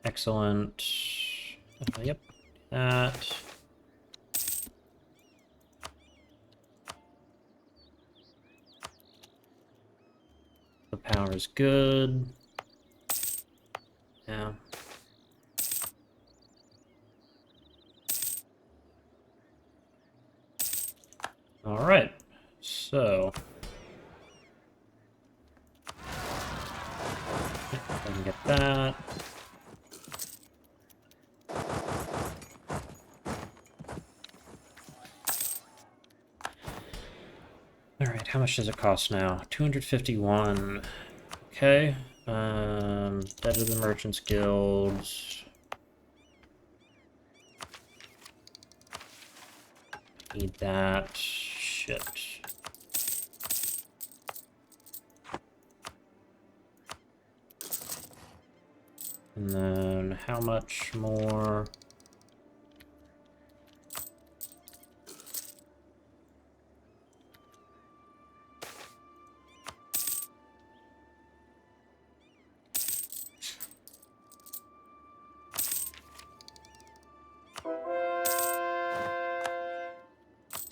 Excellent. Yep, that. The power is good. Yeah. All right. So. I can get that. Alright, how much does it cost now? 251. Okay. Debt of the Merchants Guild. Need that. Shit. And then how much more?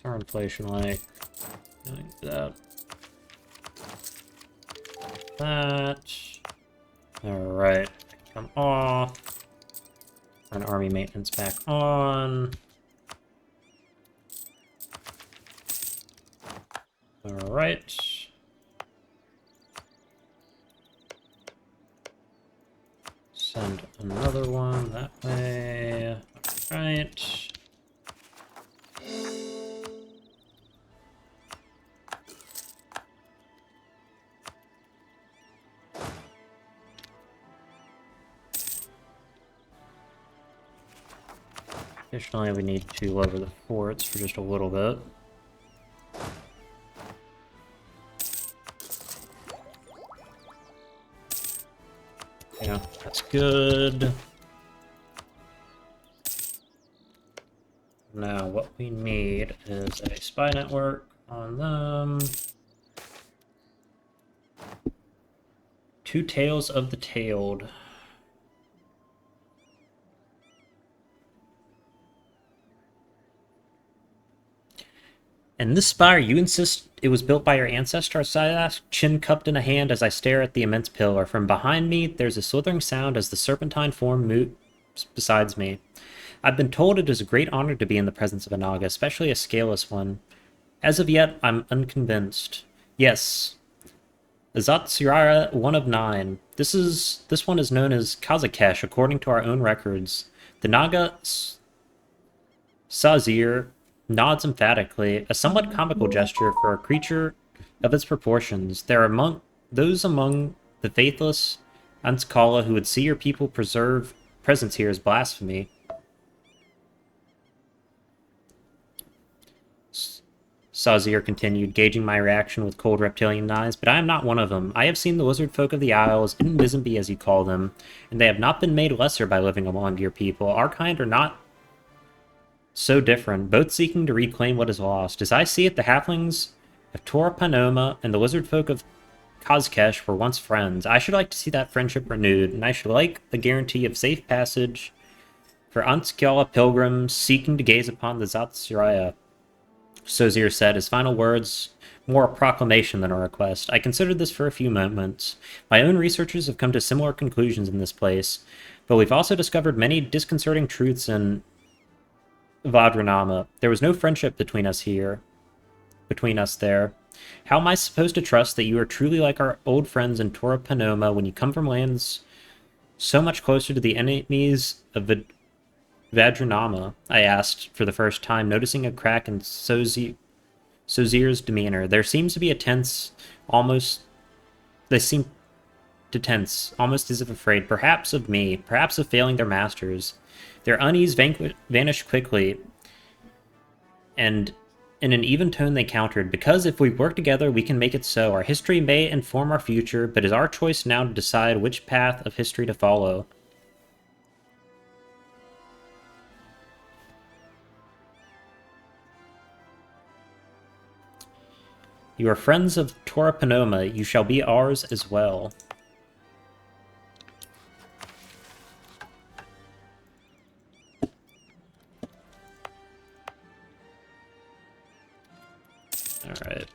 Our inflation like that. That. Alright. Come off. Turn army maintenance back on. Alright. Send another one that way. Alright. Additionally, we need to lower the forts for just a little bit. Yeah, that's good. Now, what we need is a spy network on them. Two tails of the tailed. And this spire, you insist it was built by your ancestors? I ask, chin cupped in a hand as I stare at the immense pillar. From behind me, there's a slithering sound as the serpentine form moves beside me. I've been told it is a great honor to be in the presence of a Naga, especially a scaleless one. As of yet, I'm unconvinced. Yes, Azatsurara, one of 9. This one is known as Kazakesh, according to our own records. The Naga Sazir nods emphatically, a somewhat comical gesture for a creature of its proportions. There are those among the faithless Anskala who would see your people preserve presence here as blasphemy. Sazir continued, gauging my reaction with cold reptilian eyes, but I am not one of them. I have seen the lizard folk of the Isles, Invisibly as you call them, and they have not been made lesser by living among your people. Our kind are not so different, both seeking to reclaim what is lost. As I see it, the halflings of Tora Panoma and the lizard folk of Kazkesh were once friends. I should like to see that friendship renewed, and I should like the guarantee of safe passage for Antskjala pilgrims seeking to gaze upon the Zatsuraya. Sozir said, his final words more a proclamation than a request. I considered this for a few moments. My own researchers have come to similar conclusions in this place, but we've also discovered many disconcerting truths in Vadranama. There was no friendship between us there. How am I supposed to trust that you are truly like our old friends in Tora Panoma when you come from lands so much closer to the enemies of Vadranama? I asked for the first time, noticing a crack in Sozir's demeanor. There seems to be a tense, almost... They seem to tense, almost as if afraid, perhaps of me, perhaps of failing their masters. Their unease vanished quickly, and in an even tone they countered, because if we work together, we can make it so. Our history may inform our future, but it is our choice now to decide which path of history to follow. You are friends of Tora Panoma. You shall be ours as well. Alright.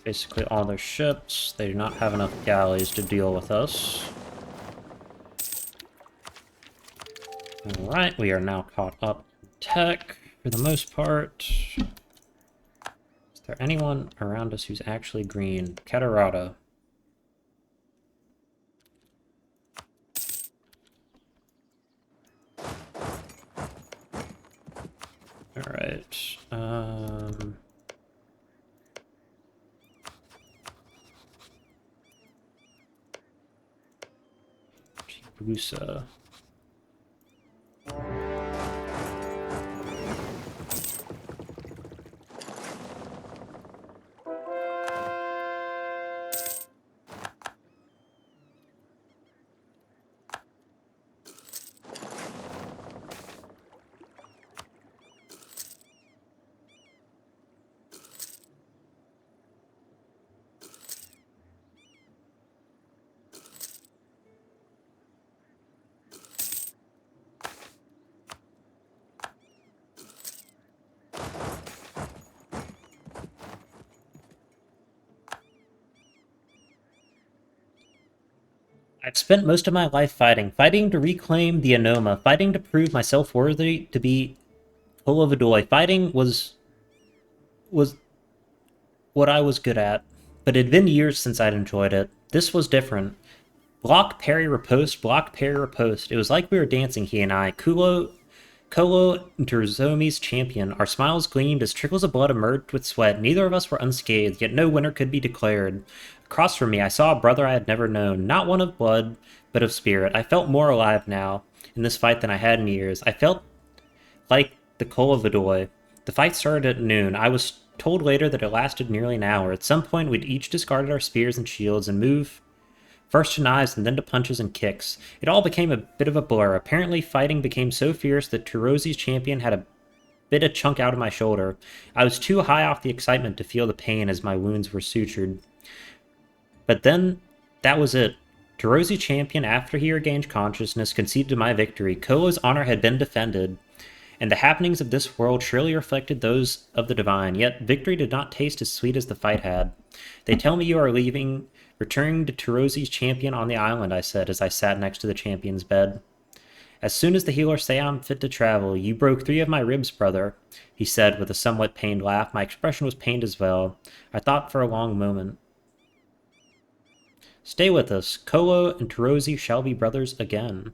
Basically all their ships. They do not have enough galleys to deal with us. Alright, we are now caught up in tech for the most part. Is there anyone around us who's actually green? Catarata. Alright, Chibusa. I've spent most of my life fighting to reclaim the Anoma, fighting to prove myself worthy to be Holovadoy. Fighting was what I was good at, but it had been years since I'd enjoyed it. This was different. Block, parry, riposte, block, parry, riposte. It was like we were dancing, he and I. Kolo Interzomi's champion. Our smiles gleamed as trickles of blood emerged with sweat. Neither of us were unscathed, yet no winner could be declared. Across from me, I saw a brother I had never known, not one of blood, but of spirit. I felt more alive now in this fight than I had in years. I felt like the Kolovadoy. The fight started at noon. I was told later that it lasted nearly an hour. At some point, we'd each discarded our spears and shields and moved first to knives and then to punches and kicks. It all became a bit of a blur. Apparently, fighting became so fierce that Turozi's champion had a bit of chunk out of my shoulder. I was too high off the excitement to feel the pain as my wounds were sutured. But then, that was it. Turozi champion, after he regained consciousness, conceded my victory. Kolo's honor had been defended, and the happenings of this world surely reflected those of the divine, yet victory did not taste as sweet as the fight had. They tell me you are leaving, returning to Turozi's champion on the island, I said as I sat next to the champion's bed. As soon as the healers say I'm fit to travel, you broke 3 of my ribs, brother, he said with a somewhat pained laugh. My expression was pained as well. I thought for a long moment. Stay with us. Kolo and Turozi shall be brothers again.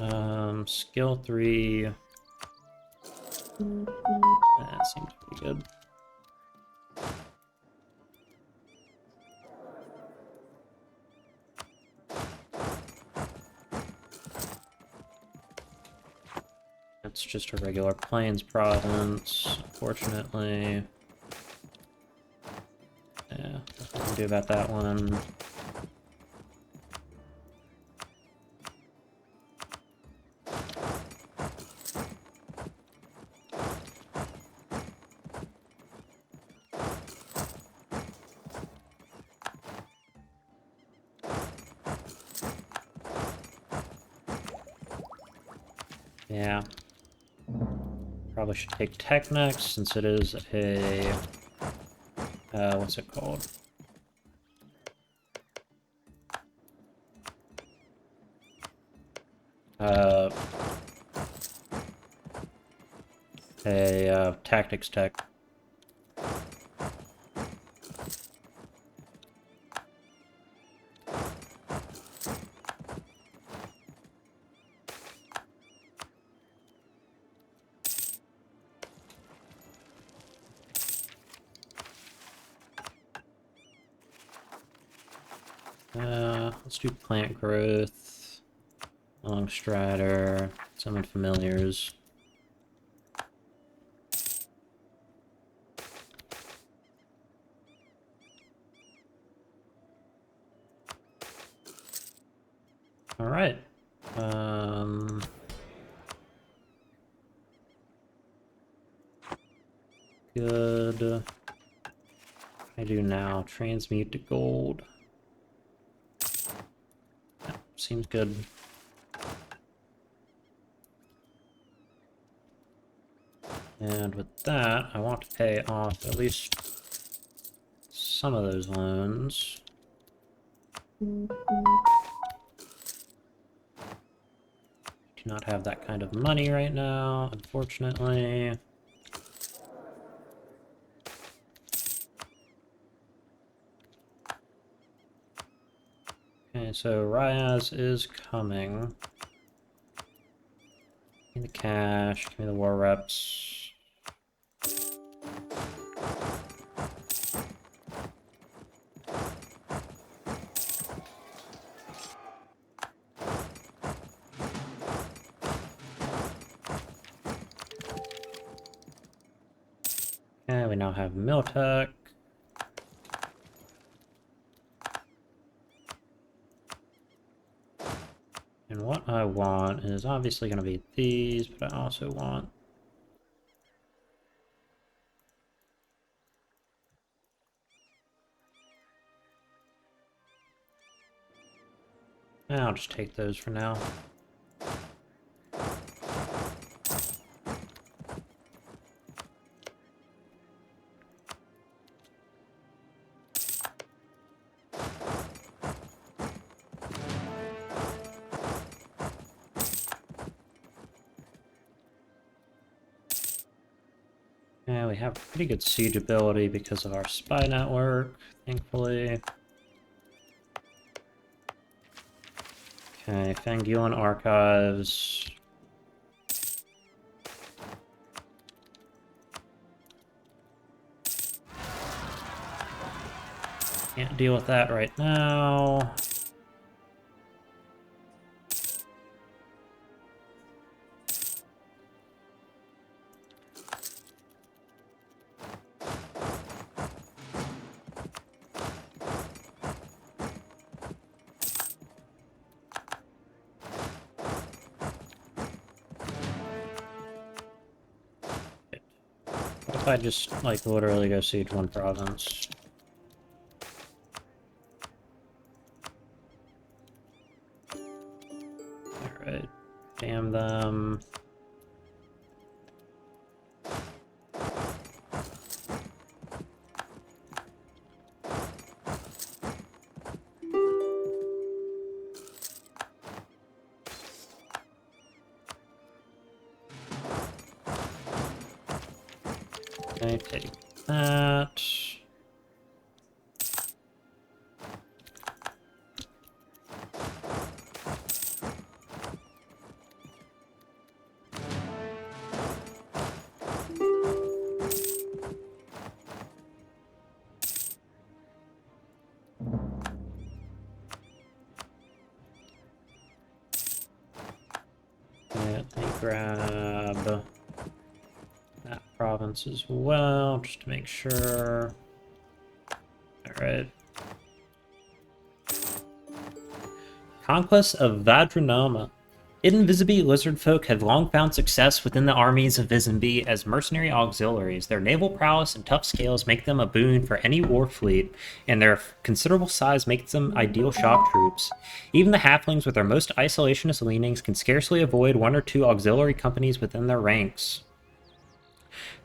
Alright. Skill 3. That seems pretty good. It's just a regular Plains province, unfortunately. Yeah, nothing we can do about that one. Yeah. Probably should take tech next, since it is a... what's it called? Tactics tech. Let's do plant growth, long strider, summon familiars. All right. Good. I do now transmute to gold. That seems good. And with that, I want to pay off at least some of those loans. Do not have that kind of money right now, unfortunately. Okay, so Ryaz is coming. Give me the cash, give me the war reps. Okay, we now have Miltech. And what I want is obviously going to be these, but I also want... I'll just take those for now. Yeah, we have pretty good siege ability because of our spy network, thankfully. Okay, Fangulan Archives. Can't deal with that right now. What if I just, like, literally go siege one province? Alright. Damn them. Okay, take that. grab that province as well, just to make sure. Alright. Conquest of Vadranoma. In Visby, lizard folk have long found success within the armies of Visby as mercenary auxiliaries. Their naval prowess and tough scales make them a boon for any war fleet, and their considerable size makes them ideal shock troops. Even the halflings with their most isolationist leanings can scarcely avoid one or two auxiliary companies within their ranks.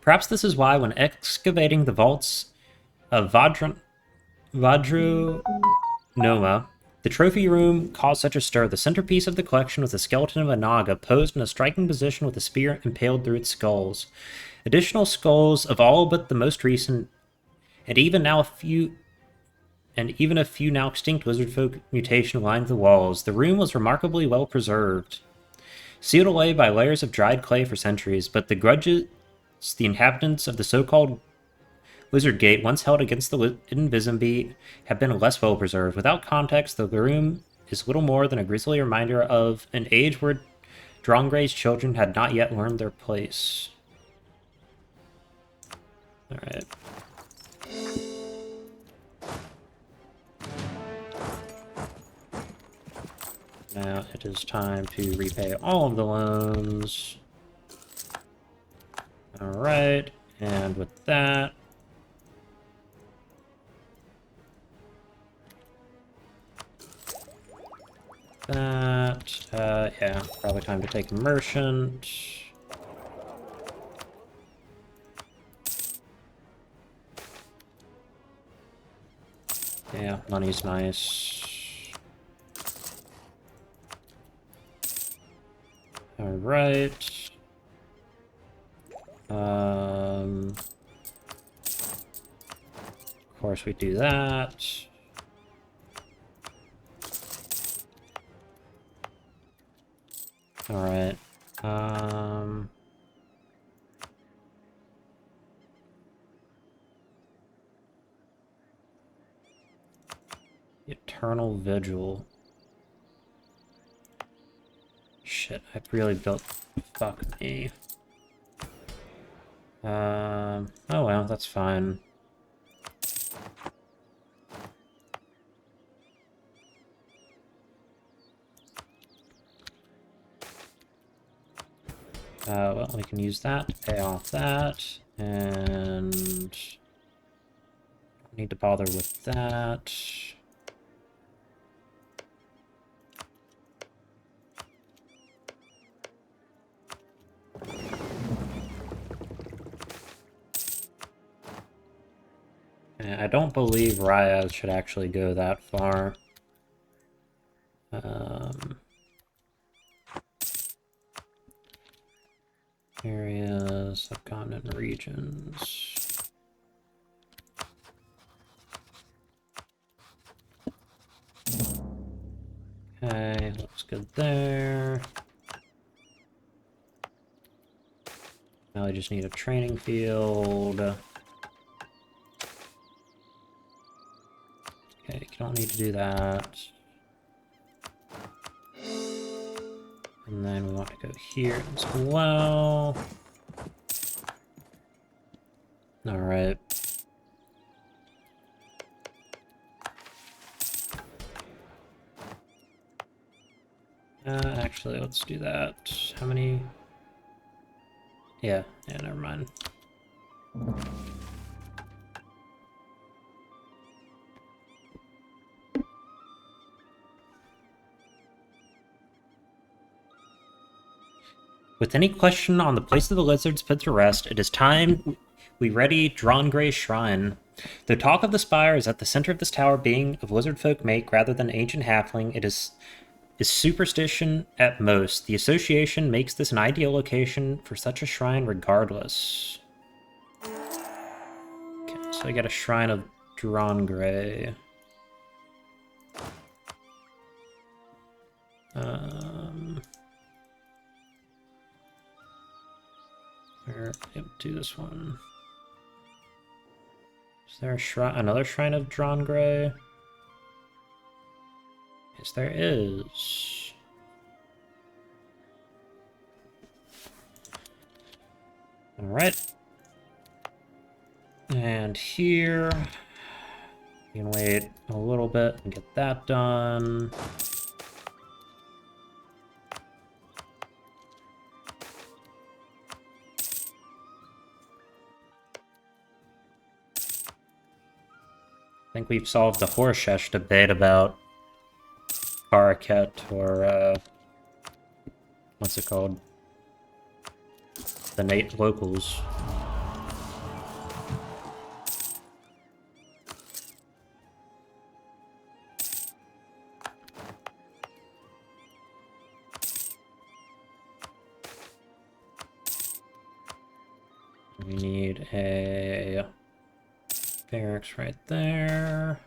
Perhaps this is why, when excavating the vaults of Vadranoma, the trophy room caused such a stir. The centerpiece of the collection was the skeleton of a Naga, posed in a striking position with a spear impaled through its skulls. Additional skulls of all but the most recent, and even a few now extinct lizardfolk mutation lined the walls. The room was remarkably well preserved, sealed away by layers of dried clay for centuries, but the grudges the inhabitants of the so-called Wizard Gate, once held against the Invisibee, have been less well preserved. Without context, the room is little more than a grisly reminder of an age where Drongray's children had not yet learned their place. Alright. Now it is time to repay all of the loans. Alright, and with that, yeah, probably time to take a merchant. Yeah, money's nice. Alright. Of course we do that. Alright. Eternal Vigil. Shit, I really built... Fuck me. Oh well, that's fine. Well, we can use that to pay off that, and don't need to bother with that. And I don't believe Ryaz should actually go that far. Areas, subcontinent regions. Okay, looks good there. Now I just need a training field. Okay, you don't need to do that. And then we want to go here as well. Alright. Actually, let's do that. How many? Yeah, never mind. With any question on the place of the lizards put to rest, it is time we ready Drongray's shrine. The talk of the spire is at the center of this tower being of lizard folk make rather than ancient halfling. It is superstition at most. The association makes this an ideal location for such a shrine regardless. Okay, so I got a shrine of Drongray. Yep, do this one. Is there a shrine, another shrine of Drongray? Yes, there is. Alright. And here, you can wait a little bit and get that done. I think we've solved the Horseshesh debate about Paraket, or, what's it called? The Nate locals. We need a barracks right there.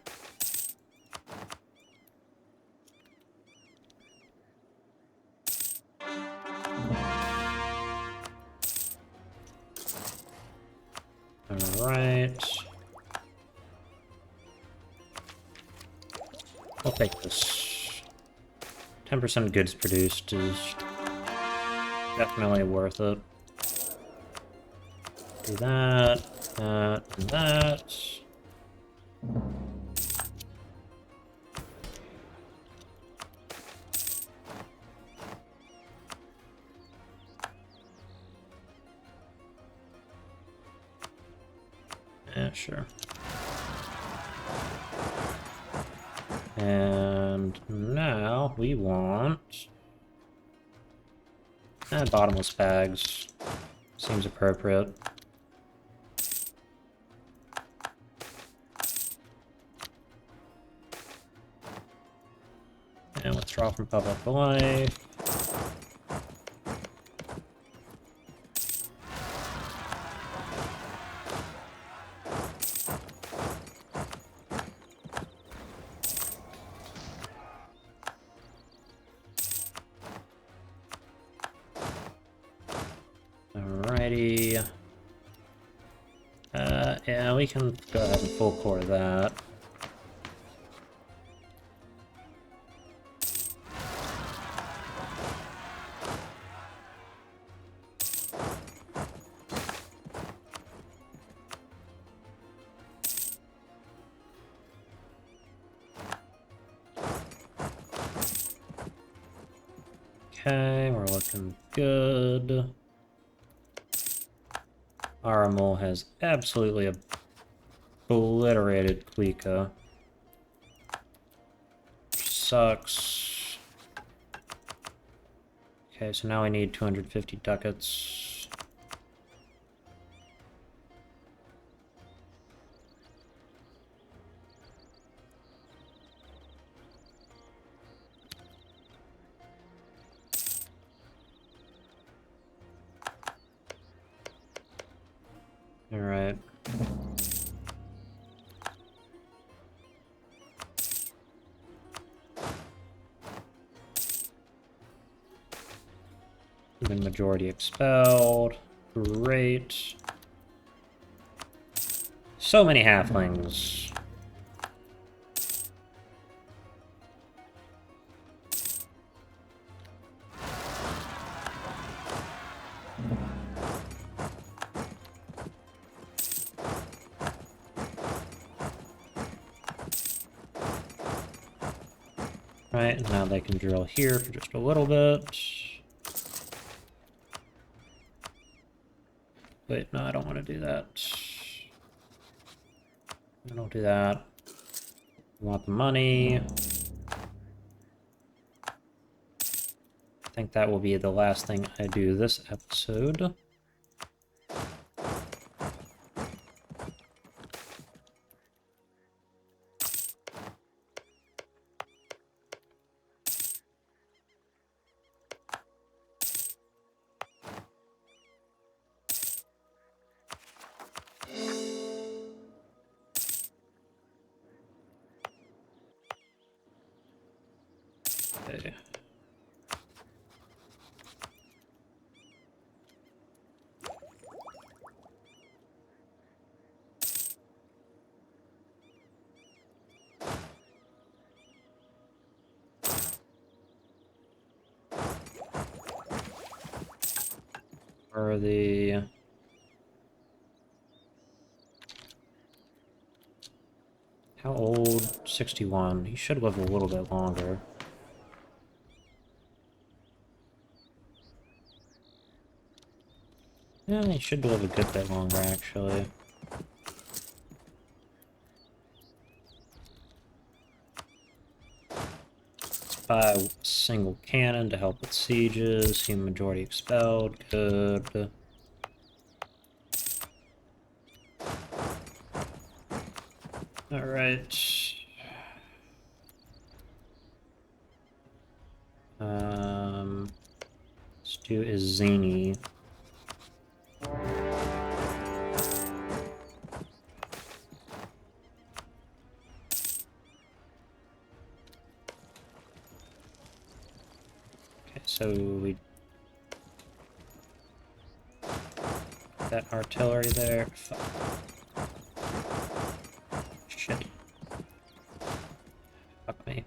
Alright. I'll take this. 10% goods produced is definitely worth it. Do that, that, and that. Yeah, sure. And now we want bottomless bags. Seems appropriate. And withdraw from public life. Alrighty. Yeah, we can go ahead and full core that. Okay, we're looking good. Aramul has absolutely obliterated Klika. Sucks. Okay, so now I need 250 ducats. Alright. Even majority expelled. Great. So many halflings. Right, and now they can drill here for just a little bit. Wait, no, I don't want to do that. I don't do that. I want the money. I think that will be the last thing I do this episode. Okay. For the How old? 61. He should live a little bit longer. Yeah, he should live a good bit longer, actually. Let's buy a single cannon to help with sieges. Human majority expelled. Good. Alright. Let's do Izini. Okay, so we put that artillery there. Fuck. Shit. Fuck me.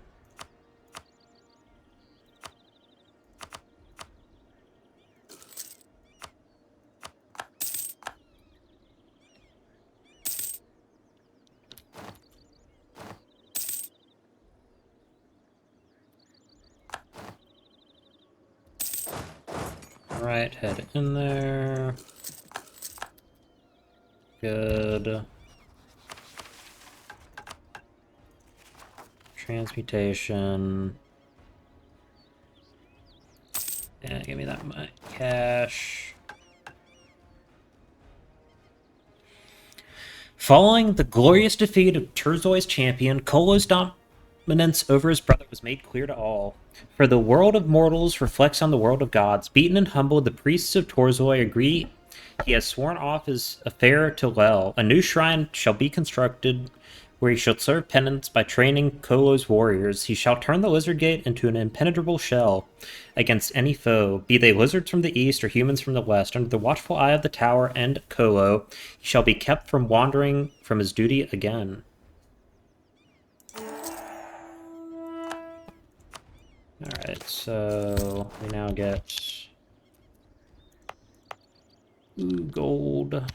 Alright, head in there. Good. Transmutation. Yeah, give me that cash. Following the glorious defeat of Terzoi's champion, Kolo's dominance over his brother was made clear to all. For the world of mortals reflects on the world of gods. Beaten and humbled, the priests of Torzoi agree he has sworn off his affair to Lel. A new shrine shall be constructed where he shall serve penance by training Kolo's warriors. He shall turn the lizard gate into an impenetrable shell against any foe, be they lizards from the east or humans from the west. Under the watchful eye of the tower and Kolo, he shall be kept from wandering from his duty again. Alright, so we now get gold.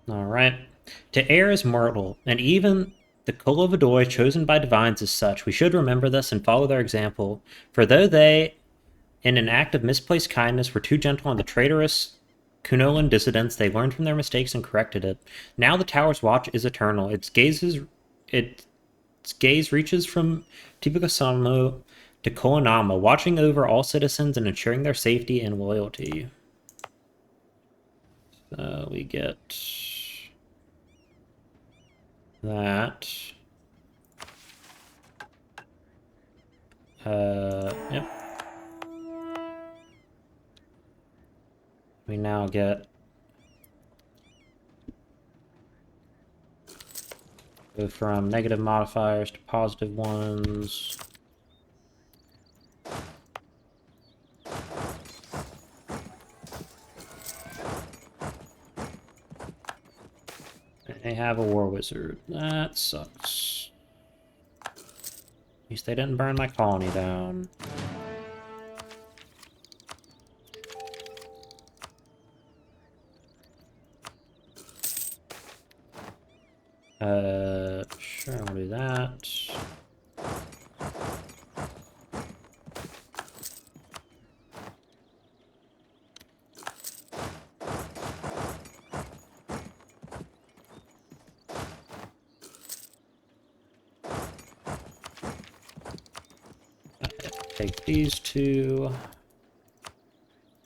Alright. To err is mortal, and even the Kolo Vadoi chosen by divines is such. We should remember this and follow their example. For though they, in an act of misplaced kindness, were too gentle on the traitorous Kunolan dissidents, they learned from their mistakes and corrected it. Now the tower's watch is eternal. Its gaze reaches from Tiboktsamo to Koinama, watching over all citizens and ensuring their safety and loyalty. So we get that. Yep. We now get go from negative modifiers to positive ones. They have a war wizard. That sucks. At least they didn't burn my colony down. Sure, I'll do that. Take these two.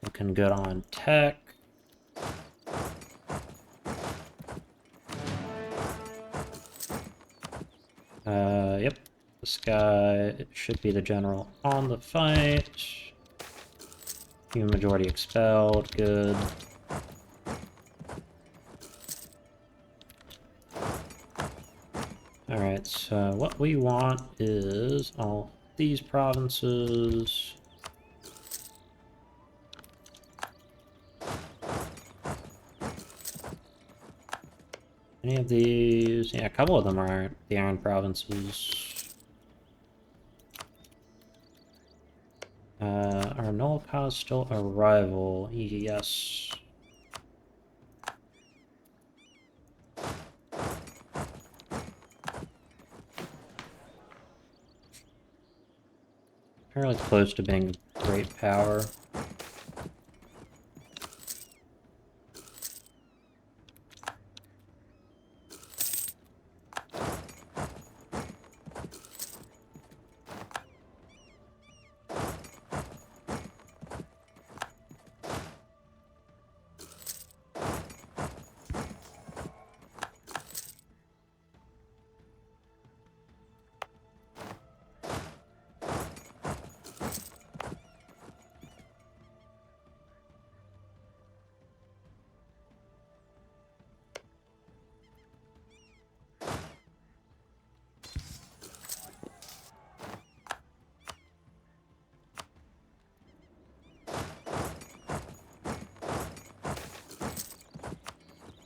Looking good on tech. Yep. This guy should be the general on the fight. Human majority expelled. Good. Alright, so what we want is all these provinces. Any of these? Yeah, a couple of them are the Iron provinces. Are null cause still a rival? Yes. Fairly close to being great power.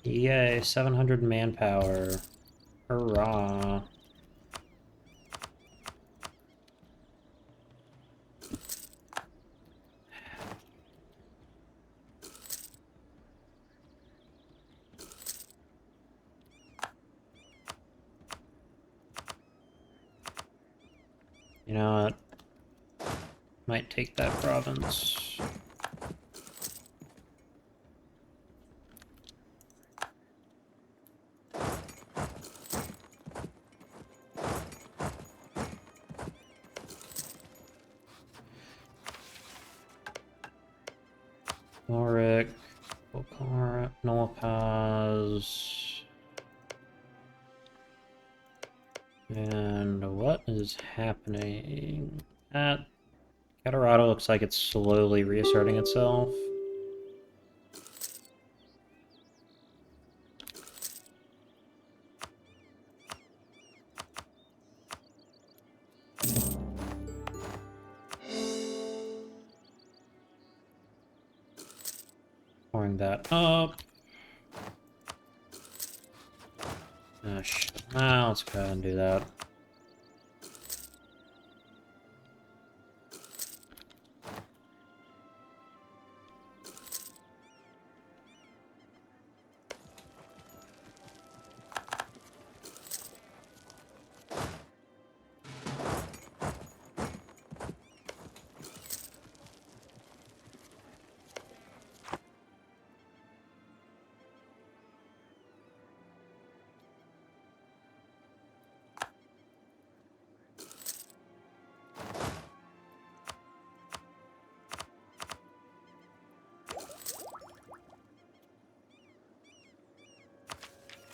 Yay, 700 manpower. Hurrah. You know what? Might take that province. Noric, Volcar, Nolkaz. And what is happening? Catarado looks like it's slowly reasserting itself. Pouring that up. Ah, shit. Ah, let's go ahead and do that.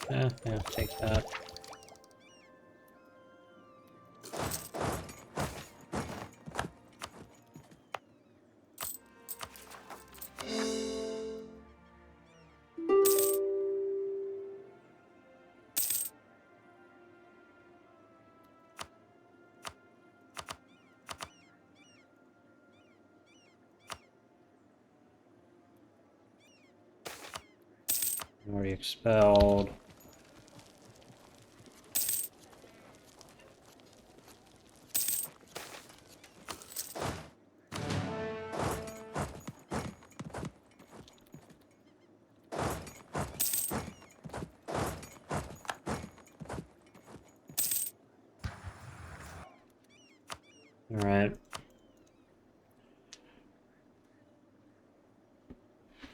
Yeah, take that. Already expelled. Alright.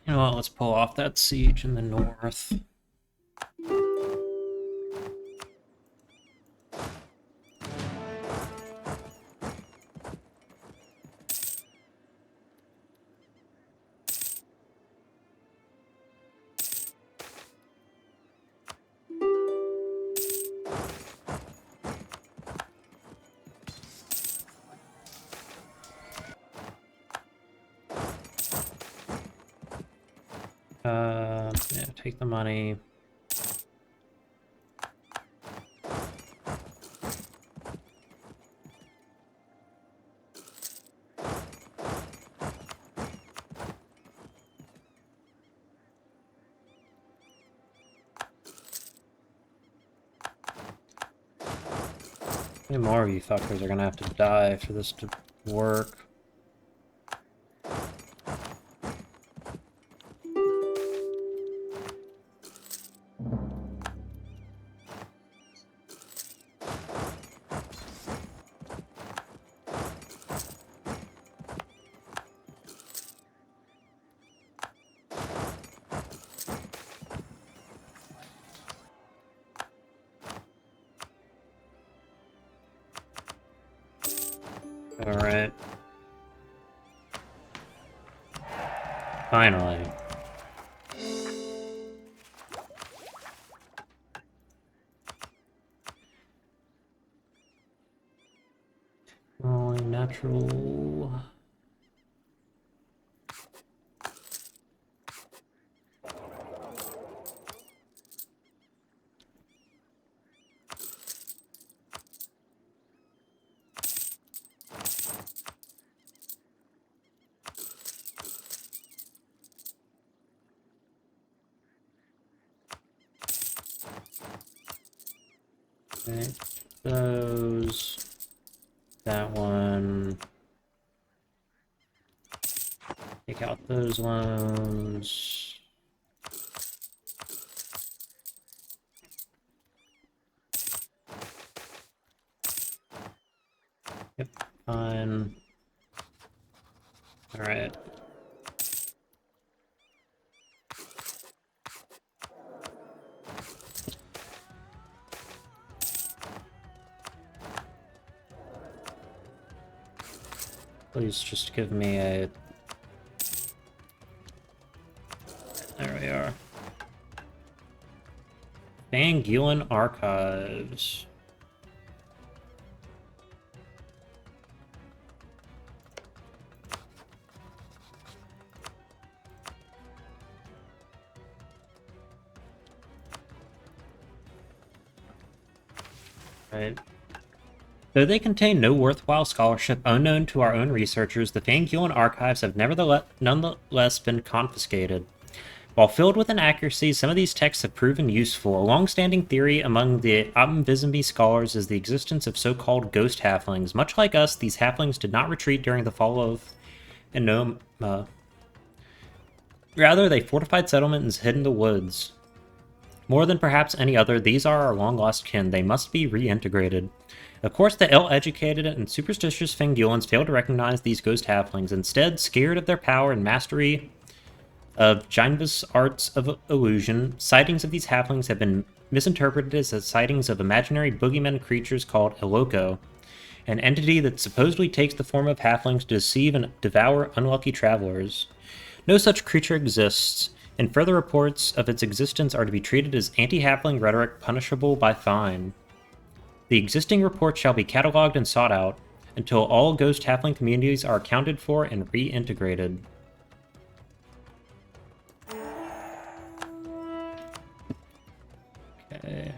You know what, let's pull off that siege in the north. Yeah, take the money. How many more of you fuckers are gonna have to die for this to work? Alright. Finally. Rolling natural. Okay, those. That one. Take out those ones. Yep, fine. Alright. Please just give me a... There we are. Van Archives. Right. Though they contain no worthwhile scholarship unknown to our own researchers, the Van archives have nonetheless been confiscated. While filled with inaccuracies, some of these texts have proven useful. A long-standing theory among the Abendvisby scholars is the existence of so-called ghost halflings. Much like us, these halflings did not retreat during the fall of Enoma. Rather, they fortified settlements and hid in the woods. More than perhaps any other, these are our long-lost kin. They must be reintegrated. Of course, the ill-educated and superstitious Fangulans fail to recognize these ghost halflings. Instead, scared of their power and mastery of Jinva's arts of illusion, sightings of these halflings have been misinterpreted as sightings of imaginary boogeyman creatures called Iloko, an entity that supposedly takes the form of halflings to deceive and devour unlucky travelers. No such creature exists, and further reports of its existence are to be treated as anti-halfling rhetoric punishable by fine. The existing reports shall be cataloged and sought out until all ghost halfling communities are accounted for and reintegrated. Okay.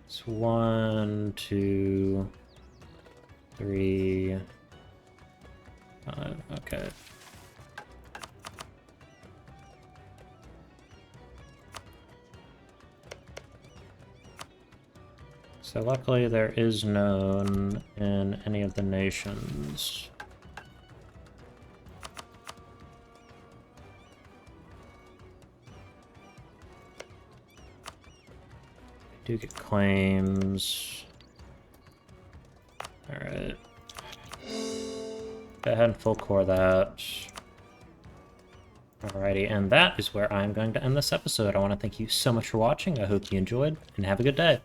It's 1, 2, 3, 5. Okay. So luckily there is none in any of the nations. I do get claims. Alright. Go ahead and full core that. Alrighty, and that is where I'm going to end this episode. I want to thank you so much for watching. I hope you enjoyed, and have a good day.